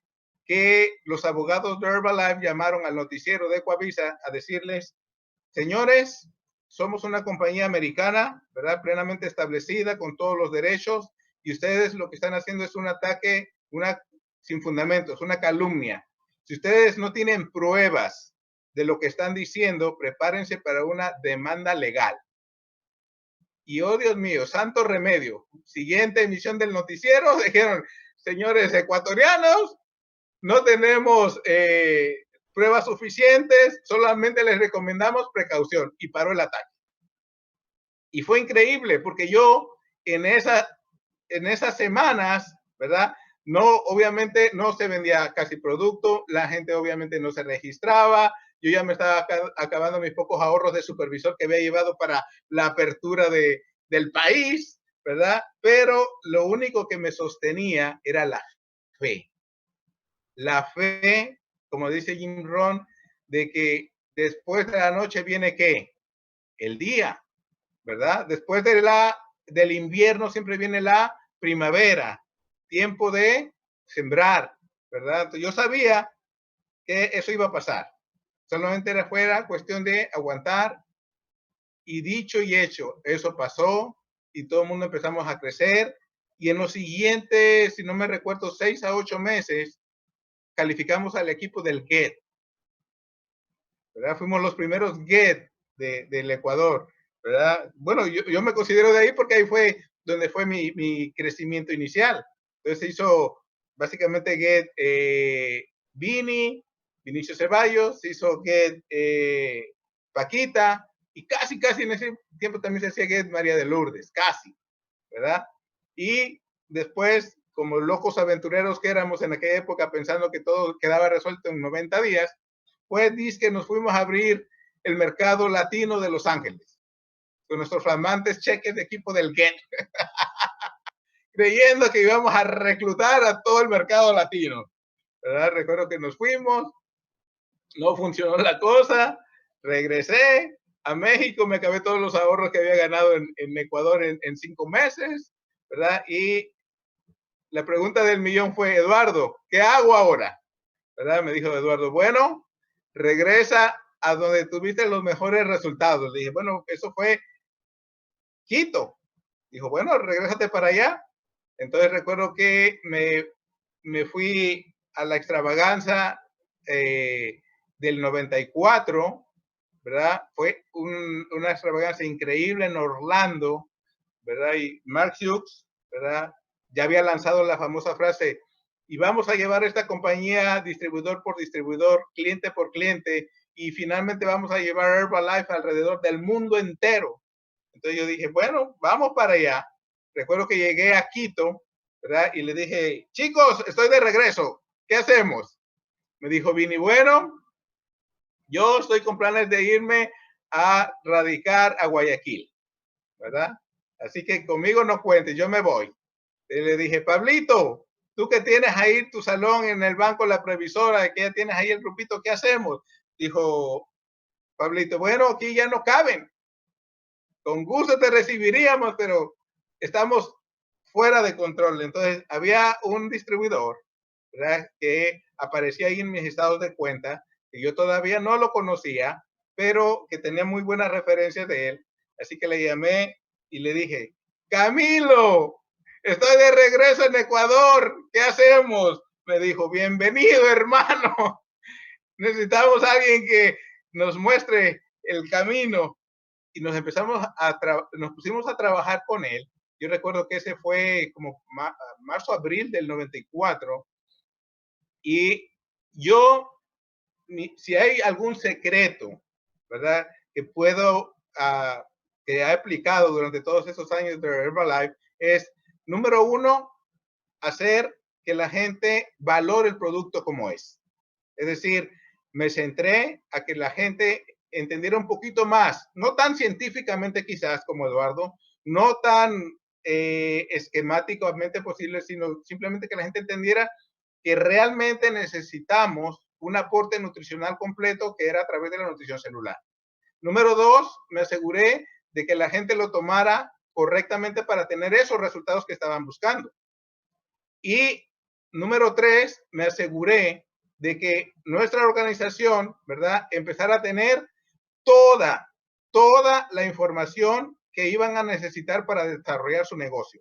que los abogados de Herbalife llamaron al noticiero de Ecuavisa a decirles, señores, somos una compañía americana, ¿verdad? Plenamente establecida con todos los derechos y ustedes lo que están haciendo es un ataque, sin fundamentos, una calumnia. Si ustedes no tienen pruebas de lo que están diciendo, prepárense para una demanda legal. Y oh Dios mío, santo remedio. Siguiente emisión del noticiero, dijeron, señores ecuatorianos, no tenemos pruebas suficientes, solamente les recomendamos precaución. Y paró el ataque. Y fue increíble porque yo en esas semanas, ¿verdad? No, obviamente no se vendía casi producto, la gente obviamente no se registraba, yo ya me estaba acabando mis pocos ahorros de supervisor que había llevado para la apertura del país, ¿verdad? Pero lo único que me sostenía era la fe. La fe, como dice Jim Rohn, de que después de la noche viene ¿qué? El día, ¿verdad? Después del invierno siempre viene la primavera, tiempo de sembrar, ¿verdad? Entonces yo sabía que eso iba a pasar. Solamente fuera cuestión de aguantar y dicho y hecho, eso pasó y todo el mundo empezamos a crecer y en los siguientes, si no me recuerdo, 6 a 8 meses, calificamos al equipo del GET, ¿verdad? Fuimos los primeros GET del Ecuador, ¿verdad? Bueno, yo me considero de ahí porque ahí fue donde fue mi crecimiento inicial. Entonces se hizo básicamente GET Vinicio Ceballos, se hizo GET Paquita, y casi en ese tiempo también se hacía GET María de Lourdes, casi, ¿verdad? Y después, como locos aventureros que éramos en aquella época, pensando que todo quedaba resuelto en 90 días, pues dice que nos fuimos a abrir el mercado latino de Los Ángeles, con nuestros flamantes cheques de equipo del GET, creyendo que íbamos a reclutar a todo el mercado latino, ¿verdad? Recuerdo que nos fuimos, no funcionó la cosa, regresé a México, me acabé todos los ahorros que había ganado en Ecuador en 5 meses, ¿verdad? Y la pregunta del millón fue, Eduardo, ¿qué hago ahora? ¿Verdad? Me dijo Eduardo, bueno, regresa a donde tuviste los mejores resultados. Le dije, bueno, eso fue Quito. Dijo, bueno, regrésate para allá. Entonces recuerdo que me fui a la extravaganza del 94, ¿verdad? Fue una extravaganza increíble en Orlando, ¿verdad? Y Mark Hughes, ¿verdad? Ya había lanzado la famosa frase, y vamos a llevar esta compañía distribuidor por distribuidor, cliente por cliente, y finalmente vamos a llevar Herbalife alrededor del mundo entero. Entonces yo dije, bueno, vamos para allá. Recuerdo que llegué a Quito, ¿verdad? Y le dije, chicos, estoy de regreso, ¿qué hacemos? Me dijo Vini, bueno, yo estoy con planes de irme a radicar a Guayaquil, ¿verdad? Así que conmigo no cuentes, yo me voy. Y le dije, Pablito, tú que tienes ahí tu salón en el banco La Previsora, que ya tienes ahí el grupito, ¿qué hacemos? Dijo Pablito, bueno, aquí ya no caben. Con gusto te recibiríamos, pero estamos fuera de control. Entonces, había un distribuidor, ¿verdad?, que aparecía ahí en mis estados de cuenta, que yo todavía no lo conocía, pero que tenía muy buenas referencias de él. Así que le llamé y le dije, Camilo, estoy de regreso en Ecuador, ¿qué hacemos? Me dijo, bienvenido, hermano. Necesitamos a alguien que nos muestre el camino. Y nos nos pusimos a trabajar con él. Yo recuerdo que ese fue como marzo, abril del 94. Y yo, si hay algún secreto, ¿verdad?, que puedo, que he aplicado durante todos esos años de Herbalife, es, número uno, hacer que la gente valore el producto como es. Es decir, me centré a que la gente entendiera un poquito más, no tan científicamente quizás como Eduardo, no tan esquemáticamente posible, sino simplemente que la gente entendiera que realmente necesitamos un aporte nutricional completo, que era a través de la nutrición celular. Número dos, me aseguré de que la gente lo tomara correctamente para tener esos resultados que estaban buscando. Y número tres, me aseguré de que nuestra organización, ¿verdad?, empezara a tener toda, toda la información que iban a necesitar para desarrollar su negocio.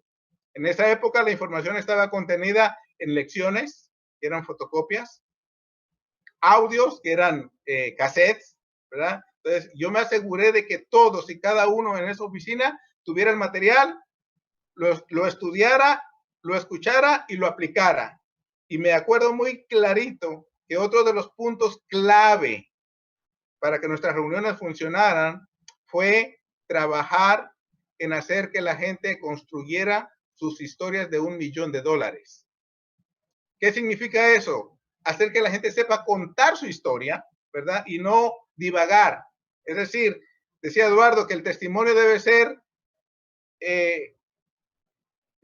En esa época la información estaba contenida en lecciones, que eran fotocopias, audios, que eran cassettes, ¿verdad? Entonces yo me aseguré de que todos y cada uno en esa oficina tuviera el material, lo estudiara, lo escuchara y lo aplicara. Y me acuerdo muy clarito que otro de los puntos clave para que nuestras reuniones funcionaran fue trabajar en hacer que la gente construyera sus historias de $1.000.000. ¿Qué significa eso? Hacer que la gente sepa contar su historia, ¿verdad?, y no divagar. Es decir, decía Eduardo que el testimonio debe ser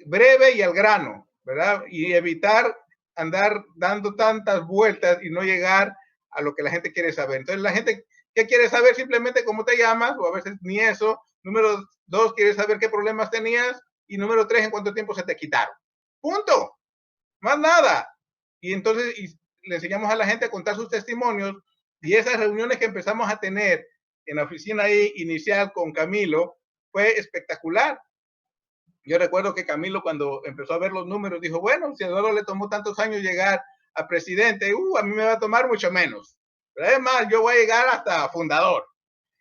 breve y al grano, ¿verdad? Y evitar andar dando tantas vueltas y no llegar a lo que la gente quiere saber. Entonces, la gente, ¿qué quiere saber? Simplemente cómo te llamas, o a veces ni eso. Número dos, quiere saber qué problemas tenías. Y número tres, en cuánto tiempo se te quitaron. Punto. Más nada. Y entonces le enseñamos a la gente a contar sus testimonios, y esas reuniones que empezamos a tener en la oficina ahí inicial con Camilo fue espectacular. Yo recuerdo que Camilo, cuando empezó a ver los números, dijo, bueno, si a Eduardo le tomó tantos años llegar a presidente, a mí me va a tomar mucho menos. Pero además, yo voy a llegar hasta fundador.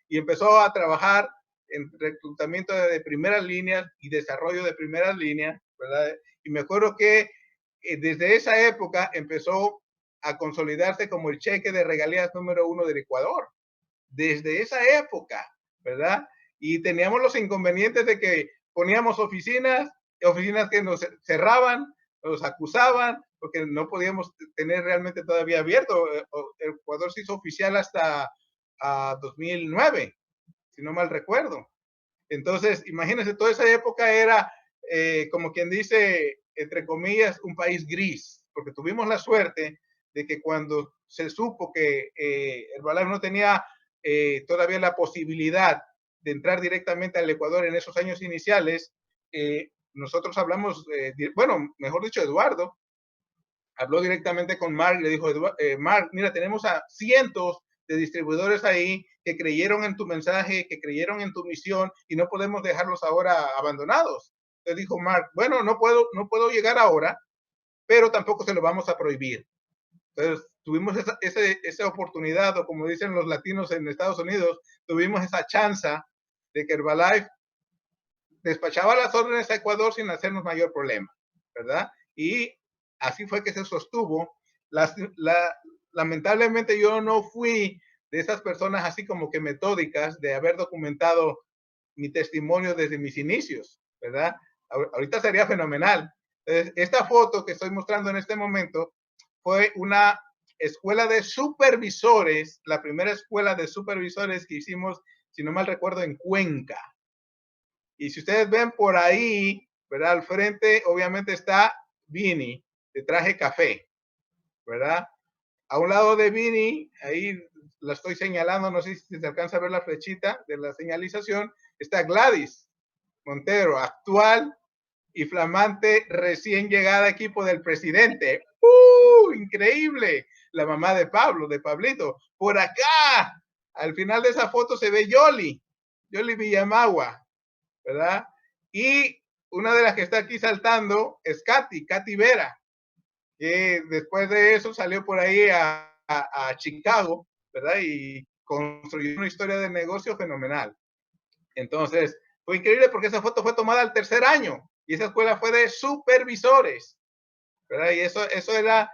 Y empezó a trabajar en reclutamiento de primeras líneas y desarrollo de primeras líneas, ¿verdad? Y me acuerdo que desde esa época empezó a consolidarse como el cheque de regalías número uno del Ecuador. Desde esa época, ¿verdad? Y teníamos los inconvenientes de que poníamos oficinas que nos cerraban, nos acusaban, porque no podíamos tener realmente todavía abierto. El Ecuador se hizo oficial hasta 2009, si no mal recuerdo. Entonces, imagínense, toda esa época era, como quien dice, entre comillas, un país gris, porque tuvimos la suerte de que cuando se supo que Herbalife no tenía todavía la posibilidad de entrar directamente al Ecuador en esos años iniciales, nosotros hablamos, bueno, mejor dicho, Eduardo habló directamente con Mark y le dijo, Mark, mira, tenemos a cientos de distribuidores ahí que creyeron en tu mensaje, que creyeron en tu misión, y no podemos dejarlos ahora abandonados. Entonces dijo Mark, bueno, no puedo llegar ahora, pero tampoco se lo vamos a prohibir. Entonces tuvimos esa oportunidad, o como dicen los latinos en Estados Unidos, tuvimos esa chance de que Herbalife despachaba las órdenes a Ecuador sin hacernos mayor problema, ¿verdad? Y así fue que se sostuvo. Lamentablemente yo no fui de esas personas así como que metódicas de haber documentado mi testimonio desde mis inicios, ¿verdad? Ahorita sería fenomenal. Entonces, esta foto que estoy mostrando en este momento fue una escuela de supervisores, la primera escuela de supervisores que hicimos, si no mal recuerdo, en Cuenca. Y si ustedes ven por ahí, ¿verdad? Al frente, obviamente está Vini, de traje café, ¿verdad? A un lado de Vini, ahí la estoy señalando, no sé si se alcanza a ver la flechita de la señalización, está Gladys Montero, actual y flamante recién llegada equipo del presidente. Increíble. La mamá de Pablo, de Pablito. Por acá, al final de esa foto se ve Yoli Villamagua, ¿verdad? Y una de las que está aquí saltando es Katy Vera, que después de eso salió por ahí a Chicago, ¿verdad? Y construyó una historia de negocio fenomenal. Entonces, fue increíble porque esa foto fue tomada al tercer año y esa escuela fue de supervisores, ¿verdad? Y eso era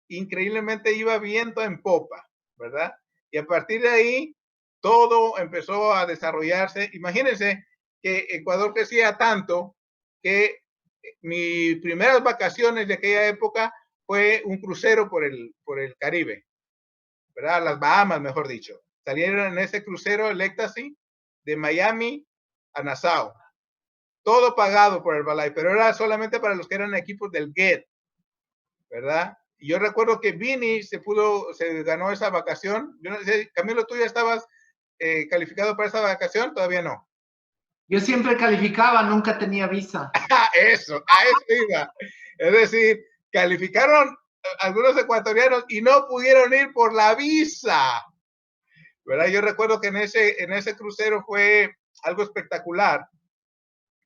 increíblemente, iba viento en popa, ¿verdad? Y a partir de ahí, todo empezó a desarrollarse. Imagínense que Ecuador crecía tanto que mis primeras vacaciones de aquella época fue un crucero por el Caribe, ¿verdad? Las Bahamas, mejor dicho. Salieron en ese crucero, el Ecstasy, de Miami a Nassau. Todo pagado por el Balay, pero era solamente para los que eran equipos del GET, ¿verdad? Y yo recuerdo que Vini se ganó esa vacación. Yo no sé, Camilo, ¿tú ya estabas calificado para esa vacación? Todavía no. Yo siempre calificaba, nunca tenía visa. Eso, a eso iba. Es decir, calificaron algunos ecuatorianos y no pudieron ir por la visa, ¿verdad? Yo recuerdo que en ese crucero fue algo espectacular,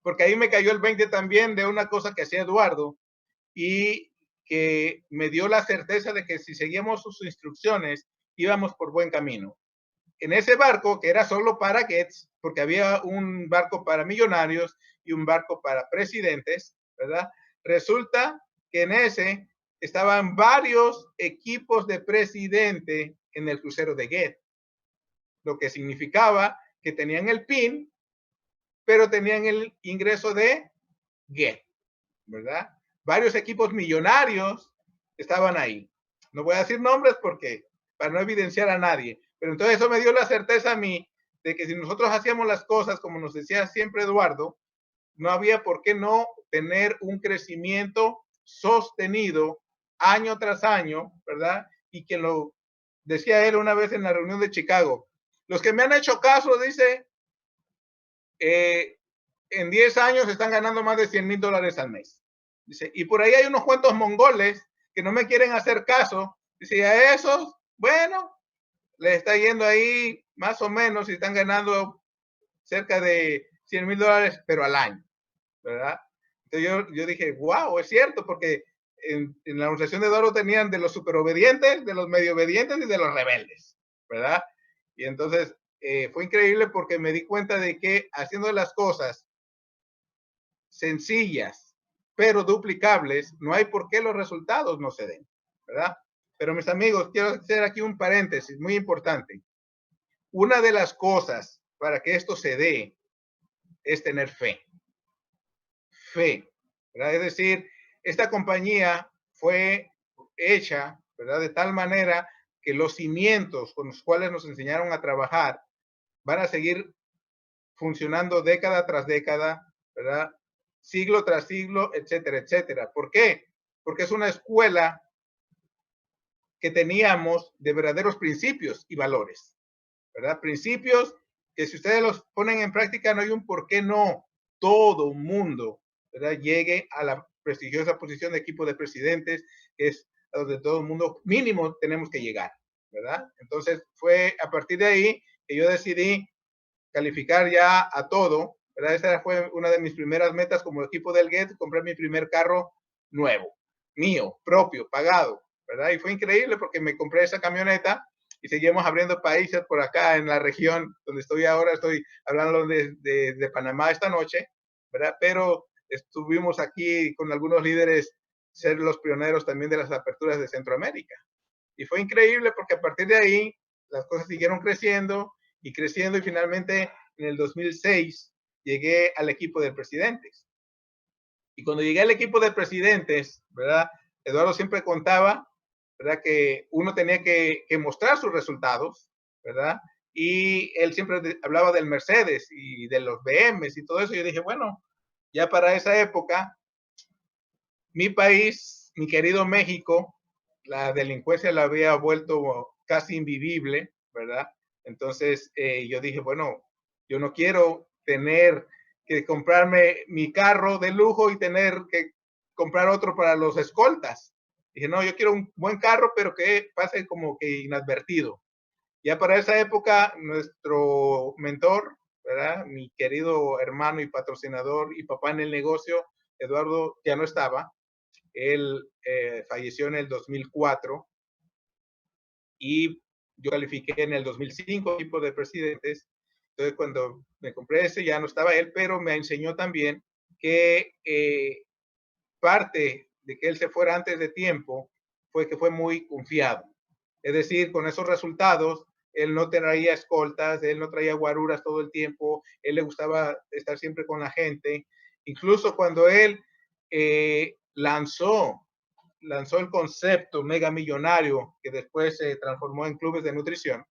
porque ahí me cayó el 20 también de una cosa que hacía Eduardo y que me dio la certeza de que si seguíamos sus instrucciones íbamos por buen camino. En ese barco, que era solo para Gets, porque había un barco para millonarios y un barco para presidentes, ¿verdad? Resulta que en ese estaban varios equipos de presidente en el crucero de Get, lo que significaba que tenían el PIN, pero tenían el ingreso de Get, ¿verdad? Varios equipos millonarios estaban ahí. No voy a decir nombres porque para no evidenciar a nadie, pero entonces eso me dio la certeza a mí de que si nosotros hacíamos las cosas como nos decía siempre Eduardo, no había por qué no tener un crecimiento sostenido año tras año, ¿verdad? Y que lo decía él una vez en la reunión de Chicago. Los que me han hecho caso, dice, en 10 años están ganando más de $100,000 al mes. Dice, y por ahí hay unos cuantos mongoles que no me quieren hacer caso. Dice, y a esos, bueno, les está yendo ahí más o menos y están ganando cerca de $100,000, pero al año, ¿verdad? Entonces yo dije, wow, es cierto, porque en la organización de Eduardo tenían de los superobedientes, de los medio obedientes y de los rebeldes, ¿verdad? Y entonces fue increíble porque me di cuenta de que haciendo las cosas sencillas, pero duplicables, no hay por qué los resultados no se den, ¿verdad? Pero mis amigos, quiero hacer aquí un paréntesis muy importante. Una de las cosas para que esto se dé es tener fe. Fe, ¿verdad? Es decir, esta compañía fue hecha, ¿verdad? De tal manera que los cimientos con los cuales nos enseñaron a trabajar van a seguir funcionando década tras década, ¿verdad? Siglo tras siglo, etcétera, etcétera. ¿Por qué? Porque es una escuela que teníamos de verdaderos principios y valores, ¿verdad? Principios que si ustedes los ponen en práctica no hay un por qué no todo mundo, ¿verdad? Llegue a la prestigiosa posición de equipo de presidentes, que es a donde todo el mundo mínimo tenemos que llegar, ¿verdad? Entonces fue a partir de ahí que yo decidí calificar ya a todo, ¿verdad? Esa fue una de mis primeras metas como equipo del GET, comprar mi primer carro nuevo, mío, propio, pagado, ¿verdad? Y fue increíble porque me compré esa camioneta y seguimos abriendo países por acá en la región donde estoy ahora, estoy hablando de Panamá esta noche, ¿verdad? Pero estuvimos aquí con algunos líderes, ser los pioneros también de las aperturas de Centroamérica. Y fue increíble porque a partir de ahí las cosas siguieron creciendo y creciendo y finalmente en el 2006 llegué al equipo de presidentes. Y cuando llegué al equipo de presidentes, ¿verdad? Eduardo siempre contaba, ¿verdad? Que uno tenía que mostrar sus resultados, ¿verdad? Y él siempre hablaba del Mercedes y de los BMs y todo eso. Y yo dije, bueno, ya para esa época, mi país, mi querido México, la delincuencia la había vuelto casi invivible, ¿verdad? Entonces yo dije, bueno, yo no quiero tener que comprarme mi carro de lujo y tener que comprar otro para los escoltas. Dije, no, yo quiero un buen carro, pero que pase como que inadvertido. Ya para esa época, nuestro mentor, ¿verdad? Mi querido hermano y patrocinador y papá en el negocio, Eduardo, ya no estaba. Él falleció en el 2004 y yo califiqué en el 2005 tipo de presidentes. Entonces, cuando me compré ese, ya no estaba él, pero me enseñó también que parte de que él se fuera antes de tiempo fue que fue muy confiado. Es decir, con esos resultados, él no traía escoltas, él no traía guaruras todo el tiempo, él le gustaba estar siempre con la gente. Incluso cuando él lanzó el concepto mega millonario que después se transformó en clubes de nutrición,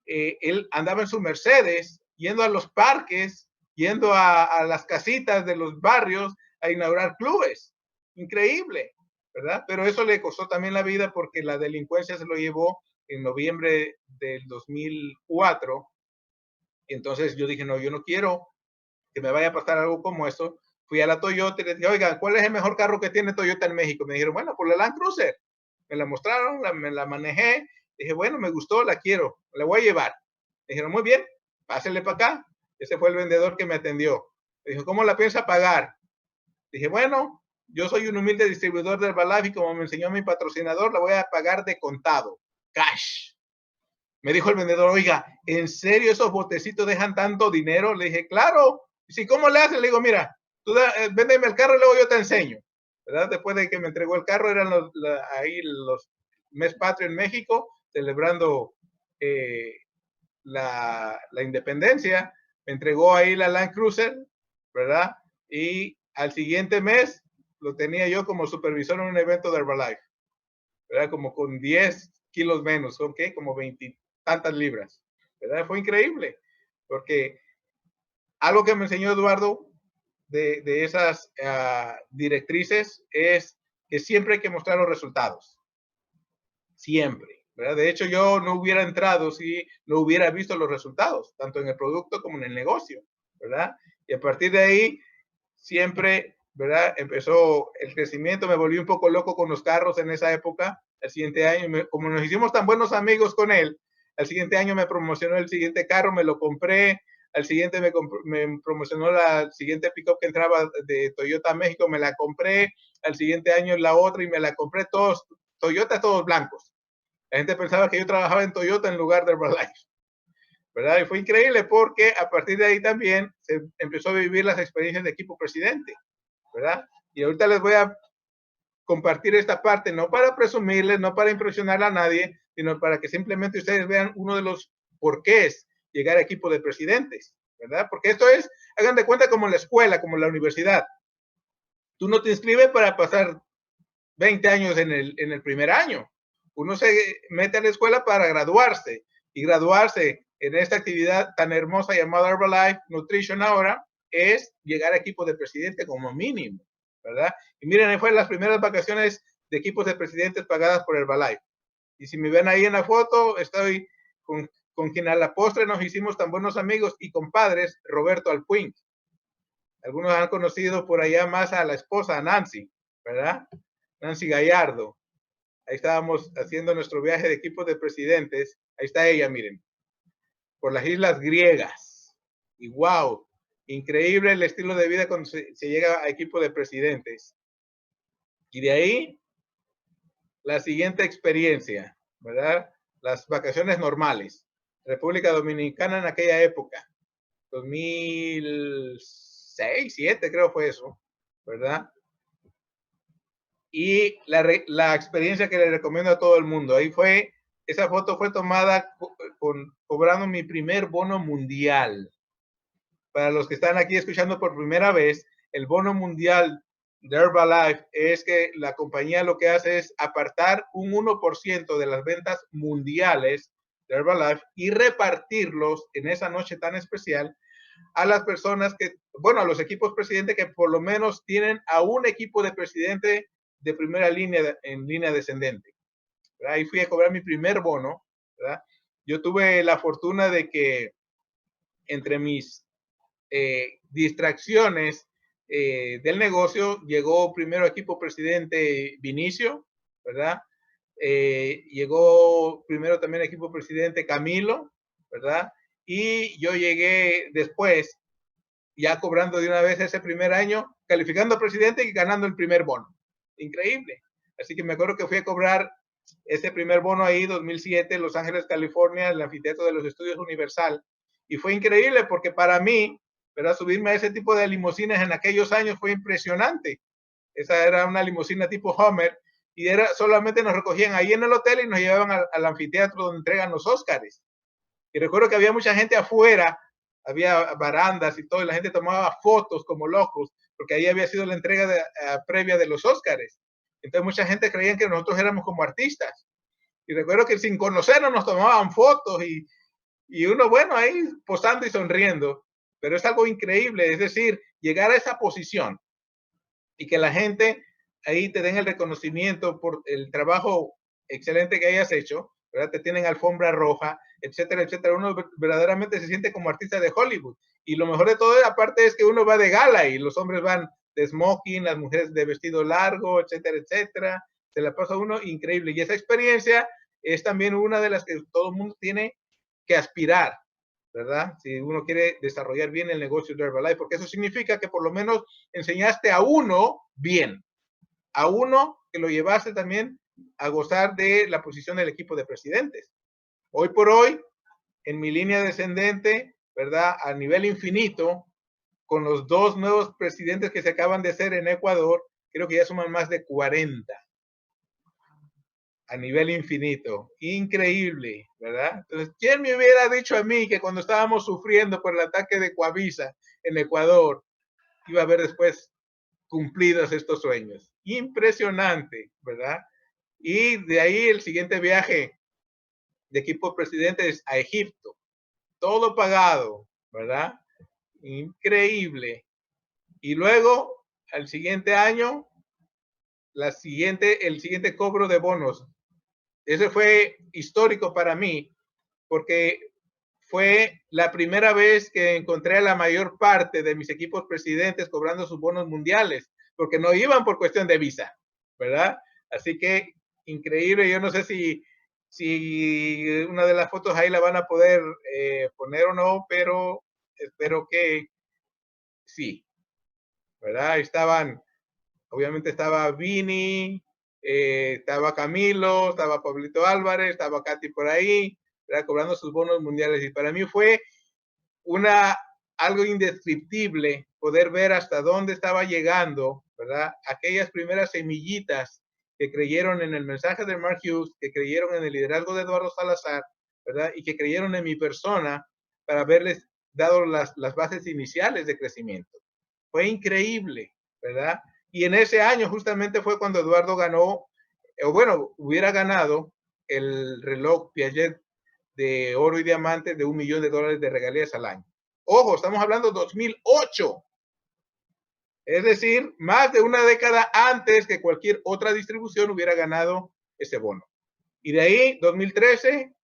él andaba en su Mercedes yendo a los parques, yendo a las casitas de los barrios a inaugurar clubes. Increíble, ¿verdad? Pero eso le costó también la vida porque la delincuencia se lo llevó en noviembre del 2004. Entonces yo dije, no, yo no quiero que me vaya a pasar algo como eso. Fui a la Toyota y le dije, oiga, ¿cuál es el mejor carro que tiene Toyota en México? Me dijeron, bueno, por la Land Cruiser. Me la mostraron, me la manejé. Dije, bueno, me gustó, la quiero, la voy a llevar. Me dijeron, muy bien, pásele para acá. Ese fue el vendedor que me atendió. Me dijo, ¿cómo la piensa pagar? Dije, bueno, yo soy un humilde distribuidor de Herbalife y como me enseñó mi patrocinador, la voy a pagar de contado, cash. Me dijo el vendedor, oiga, ¿en serio esos botecitos dejan tanto dinero? Le dije, claro. Y si, ¿cómo le haces? Le digo, mira, tú véndeme el carro y luego yo te enseño. ¿Verdad? Después de que me entregó el carro, eran ahí los mes patrio en México, celebrando la independencia. Me entregó ahí la Land Cruiser, ¿verdad? Y al siguiente mes lo tenía yo como supervisor en un evento de Herbalife, ¿verdad? Como con 10 kilos menos, ¿ok? Como 20 tantas libras, ¿verdad? Fue increíble, porque algo que me enseñó Eduardo de esas directrices es que siempre hay que mostrar los resultados, siempre, ¿verdad? De hecho, yo no hubiera entrado si no hubiera visto los resultados, tanto en el producto como en el negocio, ¿verdad? Y a partir de ahí, siempre, ¿verdad? Empezó el crecimiento, me volví un poco loco con los carros en esa época. El siguiente año, como nos hicimos tan buenos amigos con él, el siguiente año me promocionó el siguiente carro, me lo compré. Al siguiente me promocionó la siguiente pickup que entraba de Toyota México, me la compré. Al siguiente año la otra y me la compré todos, Toyota todos blancos. La gente pensaba que yo trabajaba en Toyota en lugar de Herbalife, ¿verdad? Y fue increíble porque a partir de ahí también se empezó a vivir las experiencias de equipo presidente, ¿verdad? Y ahorita les voy a compartir esta parte, no para presumirles, no para impresionar a nadie, sino para que simplemente ustedes vean uno de los porqués llegar a equipo de presidentes, ¿verdad? Porque esto es, hagan de cuenta como la escuela, como la universidad. Tú no te inscribes para pasar 20 años en el primer año. Uno se mete a la escuela para graduarse y graduarse en esta actividad tan hermosa llamada Herbalife Nutrition ahora es llegar a equipo de presidente como mínimo, ¿verdad? Y miren, fue las primeras vacaciones de equipos de presidentes pagadas por Herbalife. Y si me ven ahí en la foto, estoy con quien a la postre nos hicimos tan buenos amigos y compadres, Roberto Alpuin. Algunos han conocido por allá más a la esposa, Nancy, ¿verdad? Nancy Gallardo. Ahí estábamos haciendo nuestro viaje de equipo de presidentes. Ahí está ella, miren, por las islas griegas. Y wow, increíble el estilo de vida cuando se llega a equipo de presidentes. Y de ahí, la siguiente experiencia, ¿verdad? Las vacaciones normales. República Dominicana en aquella época, 2006, 2007 creo fue eso, ¿verdad? Y la experiencia que le recomiendo a todo el mundo, ahí fue esa foto fue tomada cobrando mi primer bono mundial. Para los que están aquí escuchando por primera vez, el bono mundial de Herbalife es que la compañía lo que hace es apartar un 1% de las ventas mundiales de Herbalife y repartirlos en esa noche tan especial a las personas que, bueno, a los equipos presidente que por lo menos tienen a un equipo de presidente de primera línea, en línea descendente. ¿Verdad? Ahí fui a cobrar mi primer bono, ¿verdad? Yo tuve la fortuna de que entre mis distracciones del negocio, llegó primero equipo presidente Vinicio, ¿verdad? Llegó primero también equipo presidente Camilo, ¿verdad? Y yo llegué después, ya cobrando de una vez ese primer año, calificando a presidente y ganando el primer bono. Increíble. Así que me acuerdo que fui a cobrar ese primer bono ahí, 2007, Los Ángeles, California, el anfiteatro de los Estudios Universal. Y fue increíble porque para mí, ¿verdad? Subirme a ese tipo de limusinas en aquellos años fue impresionante. Esa era una limusina tipo Hummer y era, solamente nos recogían ahí en el hotel y nos llevaban al anfiteatro donde entregan los Óscares. Y recuerdo que había mucha gente afuera, había barandas y todo, y la gente tomaba fotos como locos, porque ahí había sido la entrega previa de los Óscares. Entonces mucha gente creía que nosotros éramos como artistas. Y recuerdo que sin conocernos nos tomaban fotos y uno, bueno, ahí posando y sonriendo. Pero es algo increíble, es decir, llegar a esa posición y que la gente ahí te den el reconocimiento por el trabajo excelente que hayas hecho, ¿verdad? Te tienen alfombra roja, etcétera, etcétera. Uno verdaderamente se siente como artista de Hollywood. Y lo mejor de todo, aparte, es que uno va de gala y los hombres van de smoking, las mujeres de vestido largo, etcétera, etcétera. Se la pasa uno increíble. Y esa experiencia es también una de las que todo el mundo tiene que aspirar, ¿verdad? Si uno quiere desarrollar bien el negocio de Herbalife, porque eso significa que por lo menos enseñaste a uno bien, a uno que lo llevaste también a gozar de la posición del equipo de presidentes. Hoy por hoy, en mi línea descendente, ¿verdad? A nivel infinito, con los dos nuevos presidentes que se acaban de hacer en Ecuador, creo que ya suman más de 40 a nivel infinito. Increíble, ¿verdad? Entonces, ¿quién me hubiera dicho a mí que cuando estábamos sufriendo por el ataque de Coavisa en Ecuador, iba a haber después cumplidos estos sueños? Impresionante, ¿verdad? Y de ahí el siguiente viaje de equipo de presidentes a Egipto. Todo pagado, ¿verdad? Increíble. Y luego, al siguiente año, el siguiente cobro de bonos. Ese fue histórico para mí, porque fue la primera vez que encontré a la mayor parte de mis equipos presidentes cobrando sus bonos mundiales, porque no iban por cuestión de visa, ¿verdad? Así que increíble. Yo no sé si una de las fotos ahí la van a poder poner o no, pero espero que sí, ¿verdad? Obviamente estaba Vini, estaba Camilo, estaba Pablito Álvarez, estaba Katy por ahí, ¿verdad? Cobrando sus bonos mundiales. Y para mí fue algo indescriptible poder ver hasta dónde estaba llegando, ¿verdad? Aquellas primeras semillitas que creyeron en el mensaje de Mark Hughes, que creyeron en el liderazgo de Eduardo Salazar, ¿verdad? Y que creyeron en mi persona para haberles dado las bases iniciales de crecimiento. Fue increíble, ¿verdad? Y en ese año justamente fue cuando Eduardo ganó, o bueno, hubiera ganado el reloj Piaget de oro y diamante de $1 millón de regalías al año. Ojo, estamos hablando de 2008. Es decir, más de una década antes que cualquier otra distribución hubiera ganado ese bono. Y de ahí, 2013,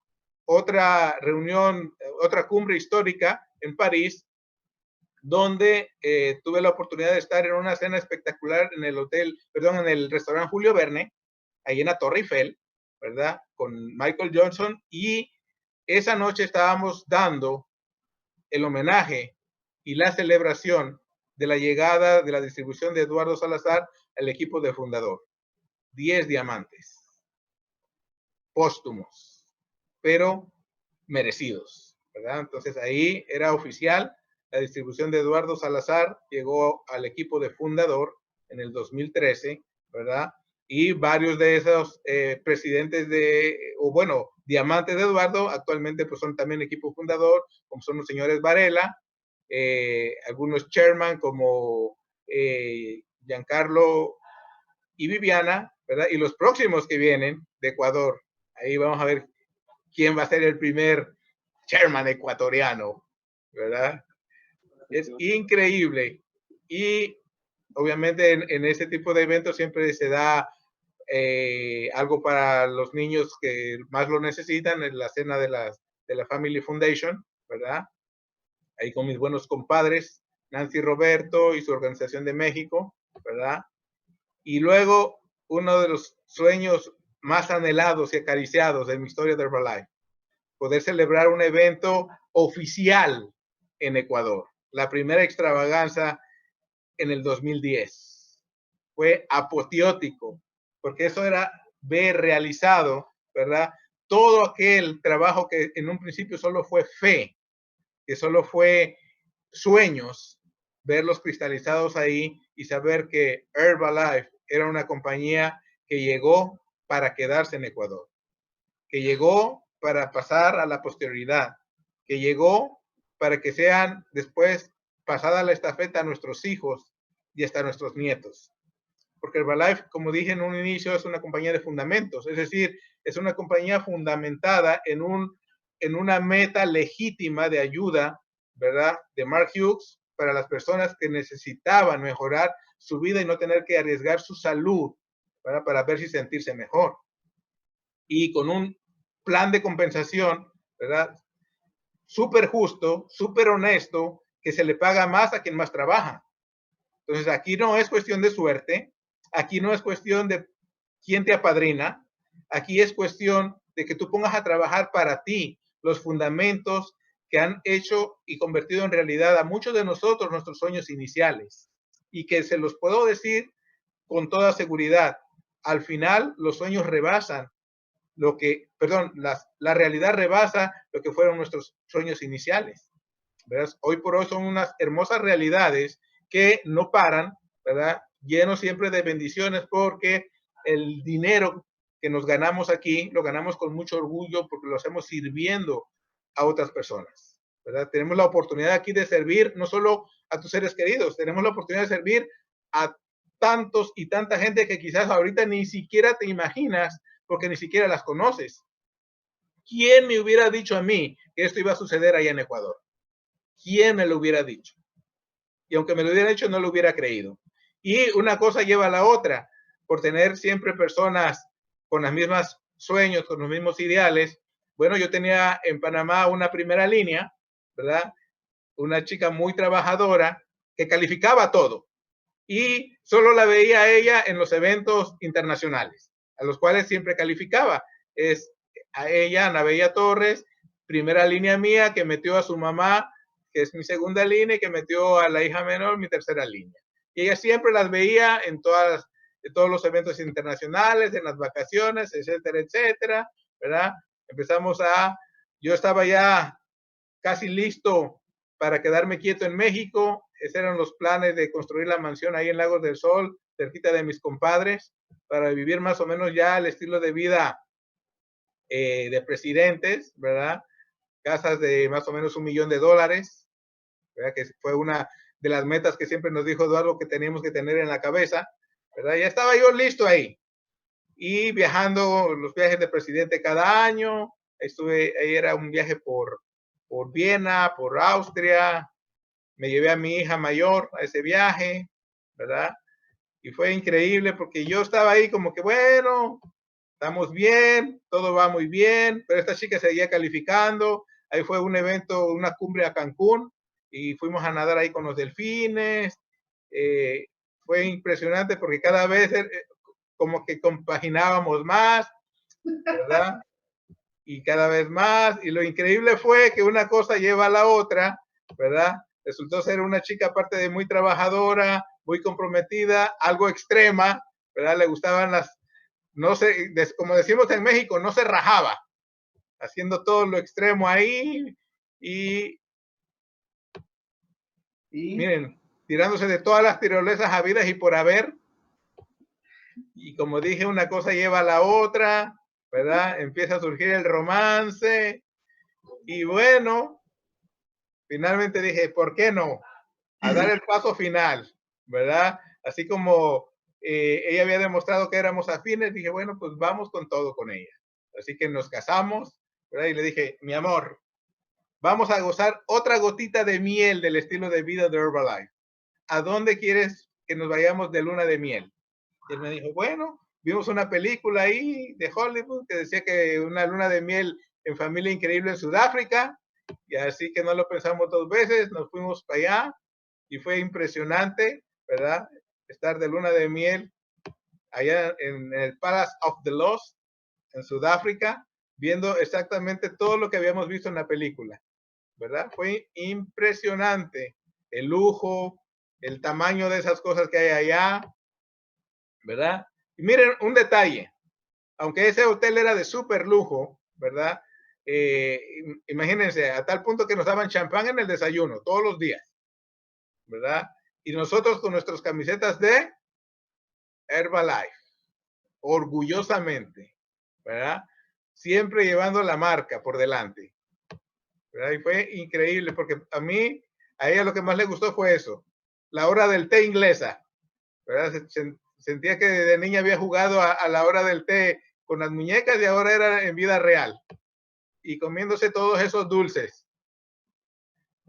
otra reunión, otra cumbre histórica en París, donde tuve la oportunidad de estar en una cena espectacular en el restaurante Julio Verne, ahí en la Torre Eiffel, ¿verdad? Con Michael Johnson, y esa noche estábamos dando el homenaje y la celebración de la llegada de la distribución de Eduardo Salazar al equipo de fundador. 10 diamantes póstumos, pero merecidos, ¿verdad? Entonces ahí era oficial la distribución de Eduardo Salazar, llegó al equipo de fundador en el 2013, ¿verdad? Y varios de esos presidentes Diamantes de Eduardo, actualmente pues son también equipo fundador, como son los señores Varela, algunos chairman como Giancarlo y Viviana, ¿verdad? Y los próximos que vienen de Ecuador. Ahí vamos a ver quién va a ser el primer chairman ecuatoriano, ¿verdad? Es increíble. Y obviamente en este tipo de eventos siempre se da algo para los niños que más lo necesitan, en la cena de la Family Foundation, ¿verdad? Ahí con mis buenos compadres, Nancy Roberto y su organización de México, ¿verdad? Y luego uno de los sueños más anhelados y acariciados de mi historia de Herbalife, poder celebrar un evento oficial en Ecuador. La primera extravaganza en el 2010. Fue apoteótico, porque eso era ver realizado, ¿verdad? Todo aquel trabajo que en un principio solo fue fe, que solo fue sueños, verlos cristalizados ahí y saber que Herbalife era una compañía que llegó para quedarse en Ecuador, que llegó para pasar a la posterioridad, que llegó para que sean después pasada la estafeta a nuestros hijos y hasta nuestros nietos. Porque Herbalife, como dije en un inicio, es una compañía de fundamentos, es decir, es una compañía fundamentada en una meta legítima de ayuda, ¿verdad? De Mark Hughes para las personas que necesitaban mejorar su vida y no tener que arriesgar su salud, ¿verdad? Para ver si sentirse mejor. Y con un plan de compensación, ¿verdad? Súper justo, súper honesto, que se le paga más a quien más trabaja. Entonces, aquí no es cuestión de suerte, aquí no es cuestión de quién te apadrina, aquí es cuestión de que tú pongas a trabajar para ti los fundamentos que han hecho y convertido en realidad a muchos de nosotros nuestros sueños iniciales. Y que se los puedo decir con toda seguridad, al final los sueños rebasan lo que, perdón, la realidad rebasa lo que fueron nuestros sueños iniciales. ¿Verdad? Hoy por hoy son unas hermosas realidades que no paran, ¿verdad? Llenos siempre de bendiciones porque el dinero que nos ganamos aquí lo ganamos con mucho orgullo porque lo hacemos sirviendo a otras personas, ¿verdad? Tenemos la oportunidad aquí de servir no solo a tus seres queridos, tenemos la oportunidad de servir a tantos y tanta gente que quizás ahorita ni siquiera te imaginas porque ni siquiera las conoces. ¿Quién me hubiera dicho a mí que esto iba a suceder allá en Ecuador? ¿Quién me lo hubiera dicho? Y aunque me lo hubiera hecho, no lo hubiera creído. Y una cosa lleva a la otra, por tener siempre personas con las mismas sueños, con los mismos ideales. Bueno, yo tenía en Panamá una primera línea, ¿verdad? Una chica muy trabajadora que calificaba todo y solo la veía a ella en los eventos internacionales, a los cuales siempre calificaba. Es a ella, Ana Bella Torres, primera línea mía, que metió a su mamá, que es mi segunda línea, y que metió a la hija menor, mi tercera línea. Y ella siempre las veía en todos los eventos internacionales, en las vacaciones, etcétera, etcétera, ¿verdad? Yo estaba ya casi listo para quedarme quieto en México. Esos eran los planes de construir la mansión ahí en Lagos del Sol, cerquita de mis compadres, para vivir más o menos ya el estilo de vida de presidentes, ¿verdad? Casas de más o menos $1 millón, ¿verdad? Que fue una de las metas que siempre nos dijo Eduardo que teníamos que tener en la cabeza, ¿verdad? Ya estaba yo listo ahí. Y viajando los viajes de presidente cada año, ahí era un viaje por Viena, por Austria, me llevé a mi hija mayor a ese viaje, ¿verdad? Y fue increíble porque yo estaba ahí como que, bueno, estamos bien, todo va muy bien, pero esta chica seguía calificando. Ahí fue un evento, una cumbre a Cancún y fuimos a nadar ahí con los delfines. Fue impresionante porque cada vez como que compaginábamos más, ¿verdad? Y cada vez más. Y lo increíble fue que una cosa lleva a la otra, ¿verdad? Resultó ser una chica, aparte de muy trabajadora, muy comprometida, algo extrema, ¿verdad? Le gustaban no sé, como decimos en México, no se rajaba, haciendo todo lo extremo ahí y miren, tirándose de todas las tirolesas habidas y por haber. Y como dije, una cosa lleva a la otra, ¿verdad? Empieza a surgir el romance y bueno, finalmente dije, ¿por qué no? A dar el paso final, ¿verdad? Así como ella había demostrado que éramos afines, dije, bueno, pues vamos con todo con ella. Así que nos casamos, ¿verdad? Y le dije, mi amor, vamos a gozar otra gotita de miel del estilo de vida de Herbalife. ¿A dónde quieres que nos vayamos de luna de miel? Y él me dijo, bueno, vimos una película ahí de Hollywood que decía que una luna de miel en familia increíble en Sudáfrica, y así que no lo pensamos dos veces, nos fuimos para allá y fue impresionante, ¿verdad? Estar de luna de miel allá en el Palace of the Lost en Sudáfrica, viendo exactamente todo lo que habíamos visto en la película, ¿verdad? Fue impresionante el lujo, el tamaño de esas cosas que hay allá, ¿verdad? Y miren un detalle, aunque ese hotel era de súper lujo, ¿verdad? Imagínense, a tal punto que nos daban champán en el desayuno todos los días, ¿verdad? Y nosotros con nuestras camisetas de Herbalife, orgullosamente, ¿verdad? Siempre llevando la marca por delante, ¿verdad? Y fue increíble porque a ella lo que más le gustó fue eso, la hora del té inglesa, ¿verdad? Sentía que de niña había jugado a la hora del té con las muñecas y ahora era en vida real y comiéndose todos esos dulces.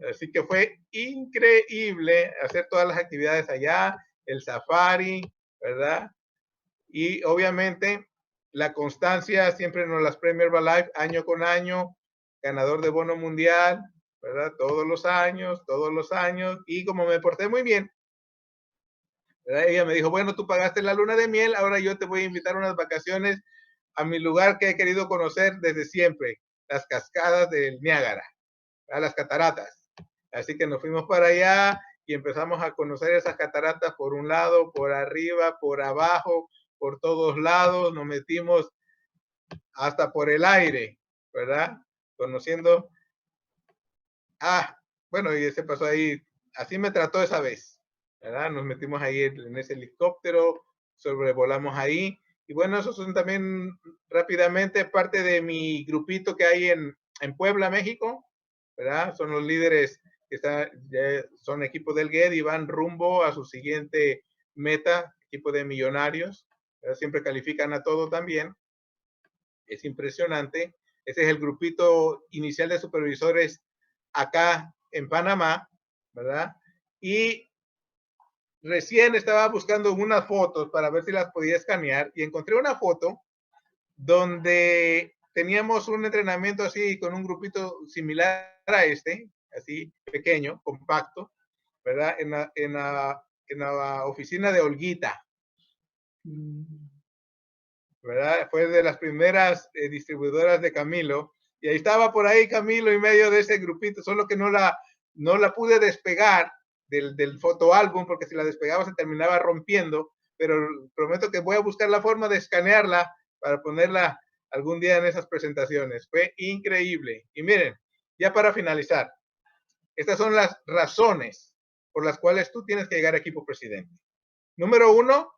Así que fue increíble hacer todas las actividades allá, el safari, ¿verdad? Y obviamente la constancia siempre nos las premia Herbalife año con año, ganador de bono mundial, ¿verdad? Todos los años. Y como me porté muy bien, ¿verdad? Ella me dijo, bueno, tú pagaste la luna de miel, ahora yo te voy a invitar a unas vacaciones a mi lugar que he querido conocer desde siempre, las cascadas del Niágara, a las cataratas. Así que nos fuimos para allá y empezamos a conocer esas cataratas por un lado, por arriba, por abajo, por todos lados, nos metimos hasta por el aire, ¿verdad? Conociendo, bueno, y ese pasó ahí, así me trató esa vez, ¿verdad? Nos metimos ahí en ese helicóptero, sobrevolamos ahí, y bueno, esos son también rápidamente parte de mi grupito que hay en Puebla, México, ¿verdad? Son los líderes que son equipo del GED y van rumbo a su siguiente meta, equipo de millonarios, ¿verdad? Siempre califican a todo también, es impresionante. Ese es el grupito inicial de supervisores acá en Panamá, ¿verdad? Y recién estaba buscando unas fotos para ver si las podía escanear y encontré una foto donde teníamos un entrenamiento así con un grupito similar a este, así pequeño, compacto, ¿verdad? En la oficina de Olguita, ¿verdad? Fue de las primeras distribuidoras de Camilo, y ahí estaba por ahí Camilo en medio de ese grupito, solo que no la pude despegar del fotoálbum, porque si la despegaba se terminaba rompiendo, pero prometo que voy a buscar la forma de escanearla para ponerla algún día en esas presentaciones. Fue increíble. Y miren, ya para finalizar, estas son las razones por las cuales tú tienes que llegar a equipo presidente. Número uno,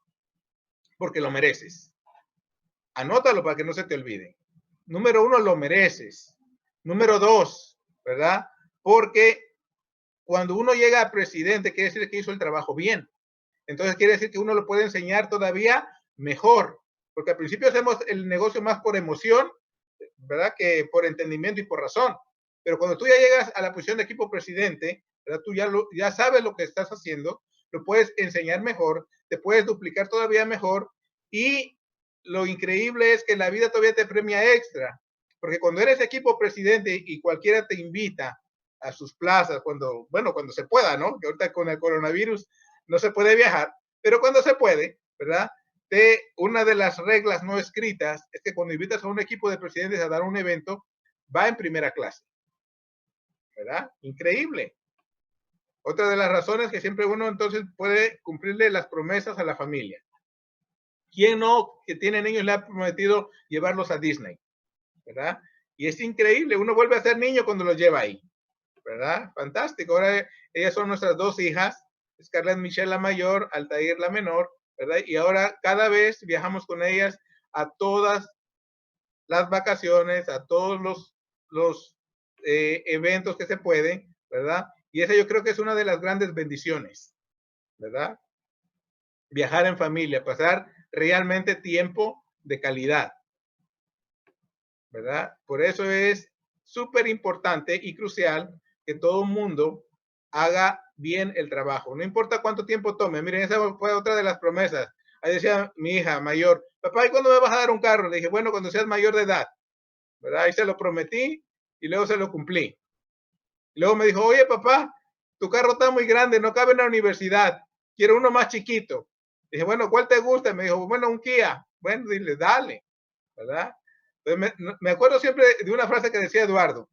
porque lo mereces. Anótalo para que no se te olvide. Número uno, lo mereces. Número dos, ¿verdad? Porque cuando uno llega a presidente, quiere decir que hizo el trabajo bien. Entonces quiere decir que uno lo puede enseñar todavía mejor. Porque al principio hacemos el negocio más por emoción, ¿verdad? Que por entendimiento y por razón. Pero cuando tú ya llegas a la posición de equipo presidente, ¿verdad? Tú ya sabes lo que estás haciendo, lo puedes enseñar mejor, te puedes duplicar todavía mejor y lo increíble es que la vida todavía te premia extra, porque cuando eres equipo presidente y cualquiera te invita a sus plazas, cuando se pueda, ¿no? Que ahorita con el coronavirus no se puede viajar, pero cuando se puede, ¿verdad? Una de las reglas no escritas es que cuando invitas a un equipo de presidentes a dar un evento, va en primera clase, ¿verdad? Increíble. Otra de las razones que siempre uno entonces puede cumplirle las promesas a la familia. ¿Quién no que tiene niños le ha prometido llevarlos a Disney? ¿Verdad? Y es increíble, uno vuelve a ser niño cuando los lleva ahí, ¿verdad? Fantástico. Ahora ellas son nuestras dos hijas, Scarlett Michelle la mayor, Altair la menor, ¿verdad? Y ahora cada vez viajamos con ellas a todas las vacaciones, a todos los eventos que se pueden, ¿verdad? Y esa yo creo que es una de las grandes bendiciones, ¿verdad? Viajar en familia, pasar realmente tiempo de calidad, ¿verdad? Por eso es súper importante y crucial que todo el mundo haga bien el trabajo. No importa cuánto tiempo tome. Miren, esa fue otra de las promesas. Ahí decía mi hija mayor, papá, ¿y cuándo me vas a dar un carro? Le dije, bueno, cuando seas mayor de edad, ¿verdad? Ahí se lo prometí y luego se lo cumplí. Y luego me dijo, oye, papá, tu carro está muy grande, no cabe en la universidad. Quiero uno más chiquito. Dije, bueno, ¿cuál te gusta? Me dijo, bueno, un Kia. Bueno, dile, dale, ¿verdad? Entonces me acuerdo siempre de una frase que decía Eduardo.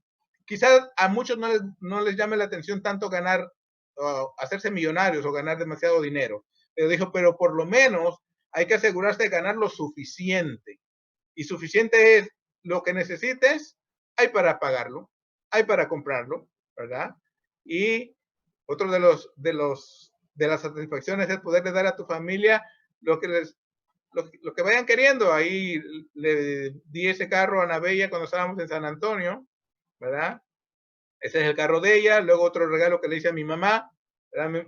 Quizás a muchos no les llame la atención tanto ganar, hacerse millonarios o ganar demasiado dinero. Pero dijo, pero por lo menos hay que asegurarse de ganar lo suficiente. Y suficiente es lo que necesites, hay para pagarlo, hay para comprarlo, ¿verdad? Y otro de las satisfacciones es poderle dar a tu familia lo que lo que vayan queriendo. Ahí le di ese carro a Ana Bella cuando estábamos en San Antonio, ¿verdad? Ese es el carro de ella. Luego otro regalo que le hice a mi mamá,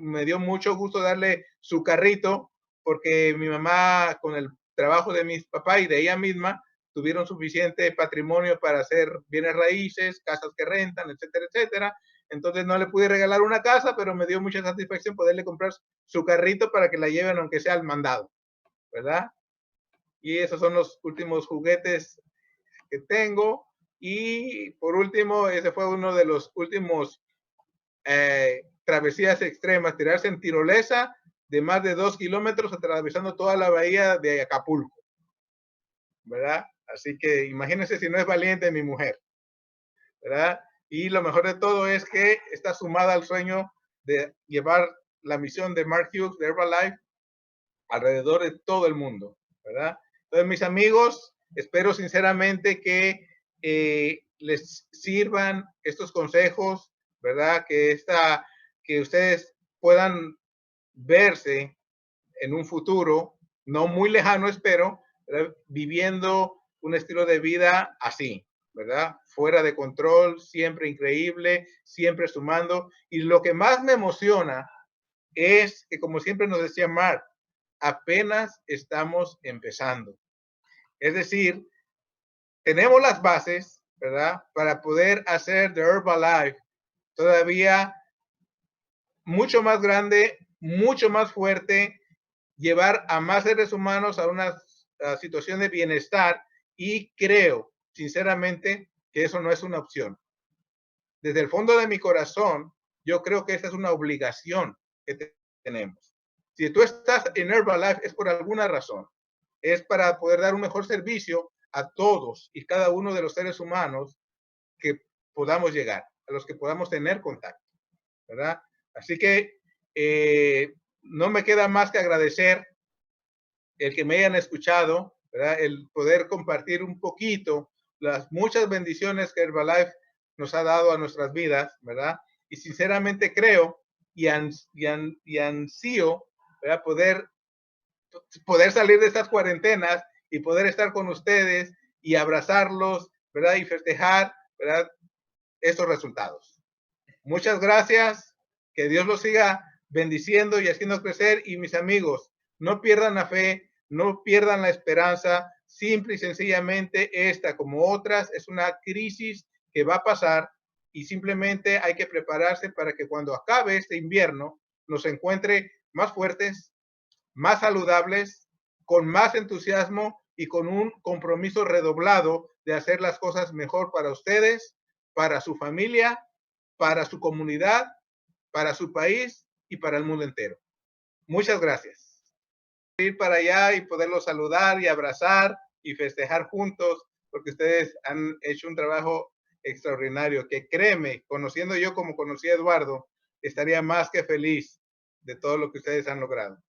me dio mucho gusto darle su carrito, porque mi mamá, con el trabajo de mis papás y de ella misma, tuvieron suficiente patrimonio para hacer bienes raíces, casas que rentan, etcétera, etcétera. Entonces no le pude regalar una casa, pero me dio mucha satisfacción poderle comprar su carrito para que la lleven, aunque sea al mandado, ¿verdad? Y esos son los últimos juguetes que tengo. Y por último, ese fue uno de los últimos travesías extremas, tirarse en tirolesa de más de 2 kilómetros atravesando toda la bahía de Acapulco, ¿verdad? Así que imagínense si no es valiente mi mujer, ¿verdad? Y lo mejor de todo es que está sumada al sueño de llevar la misión de Mark Hughes de Herbalife alrededor de todo el mundo, ¿verdad? Entonces, mis amigos, espero sinceramente que les sirvan estos consejos, ¿verdad? Que ustedes puedan verse en un futuro, no muy lejano, espero, ¿verdad? Viviendo un estilo de vida así, ¿verdad? Fuera de control, siempre increíble, siempre sumando. Y lo que más me emociona es que, como siempre nos decía Mark, apenas estamos empezando. Es decir, tenemos las bases, ¿verdad? Para poder hacer de Herbalife todavía mucho más grande, mucho más fuerte, llevar a más seres humanos a una situación de bienestar, y creo, sinceramente, que eso no es una opción. Desde el fondo de mi corazón, yo creo que esa es una obligación que tenemos. Si tú estás en Herbalife es por alguna razón. Es para poder dar un mejor servicio a todos y cada uno de los seres humanos que podamos llegar, a los que podamos tener contacto, ¿verdad? Así que no me queda más que agradecer el que me hayan escuchado, ¿verdad? El poder compartir un poquito las muchas bendiciones que Herbalife nos ha dado a nuestras vidas, ¿verdad? Y sinceramente creo y ansío, ¿verdad? Poder salir de estas cuarentenas y poder estar con ustedes y abrazarlos, ¿verdad? Y festejar, ¿verdad? Estos resultados. Muchas gracias, que Dios los siga bendiciendo y haciendo crecer. Y mis amigos, no pierdan la fe, no pierdan la esperanza. Simple y sencillamente esta, como otras, es una crisis que va a pasar, y simplemente hay que prepararse para que cuando acabe este invierno nos encuentre más fuertes, más saludables, con más entusiasmo y con un compromiso redoblado de hacer las cosas mejor para ustedes, para su familia, para su comunidad, para su país y para el mundo entero. Muchas gracias. Ir para allá y poderlos saludar y abrazar y festejar juntos, porque ustedes han hecho un trabajo extraordinario, que créeme, conociendo yo como conocí a Eduardo, estaría más que feliz de todo lo que ustedes han logrado.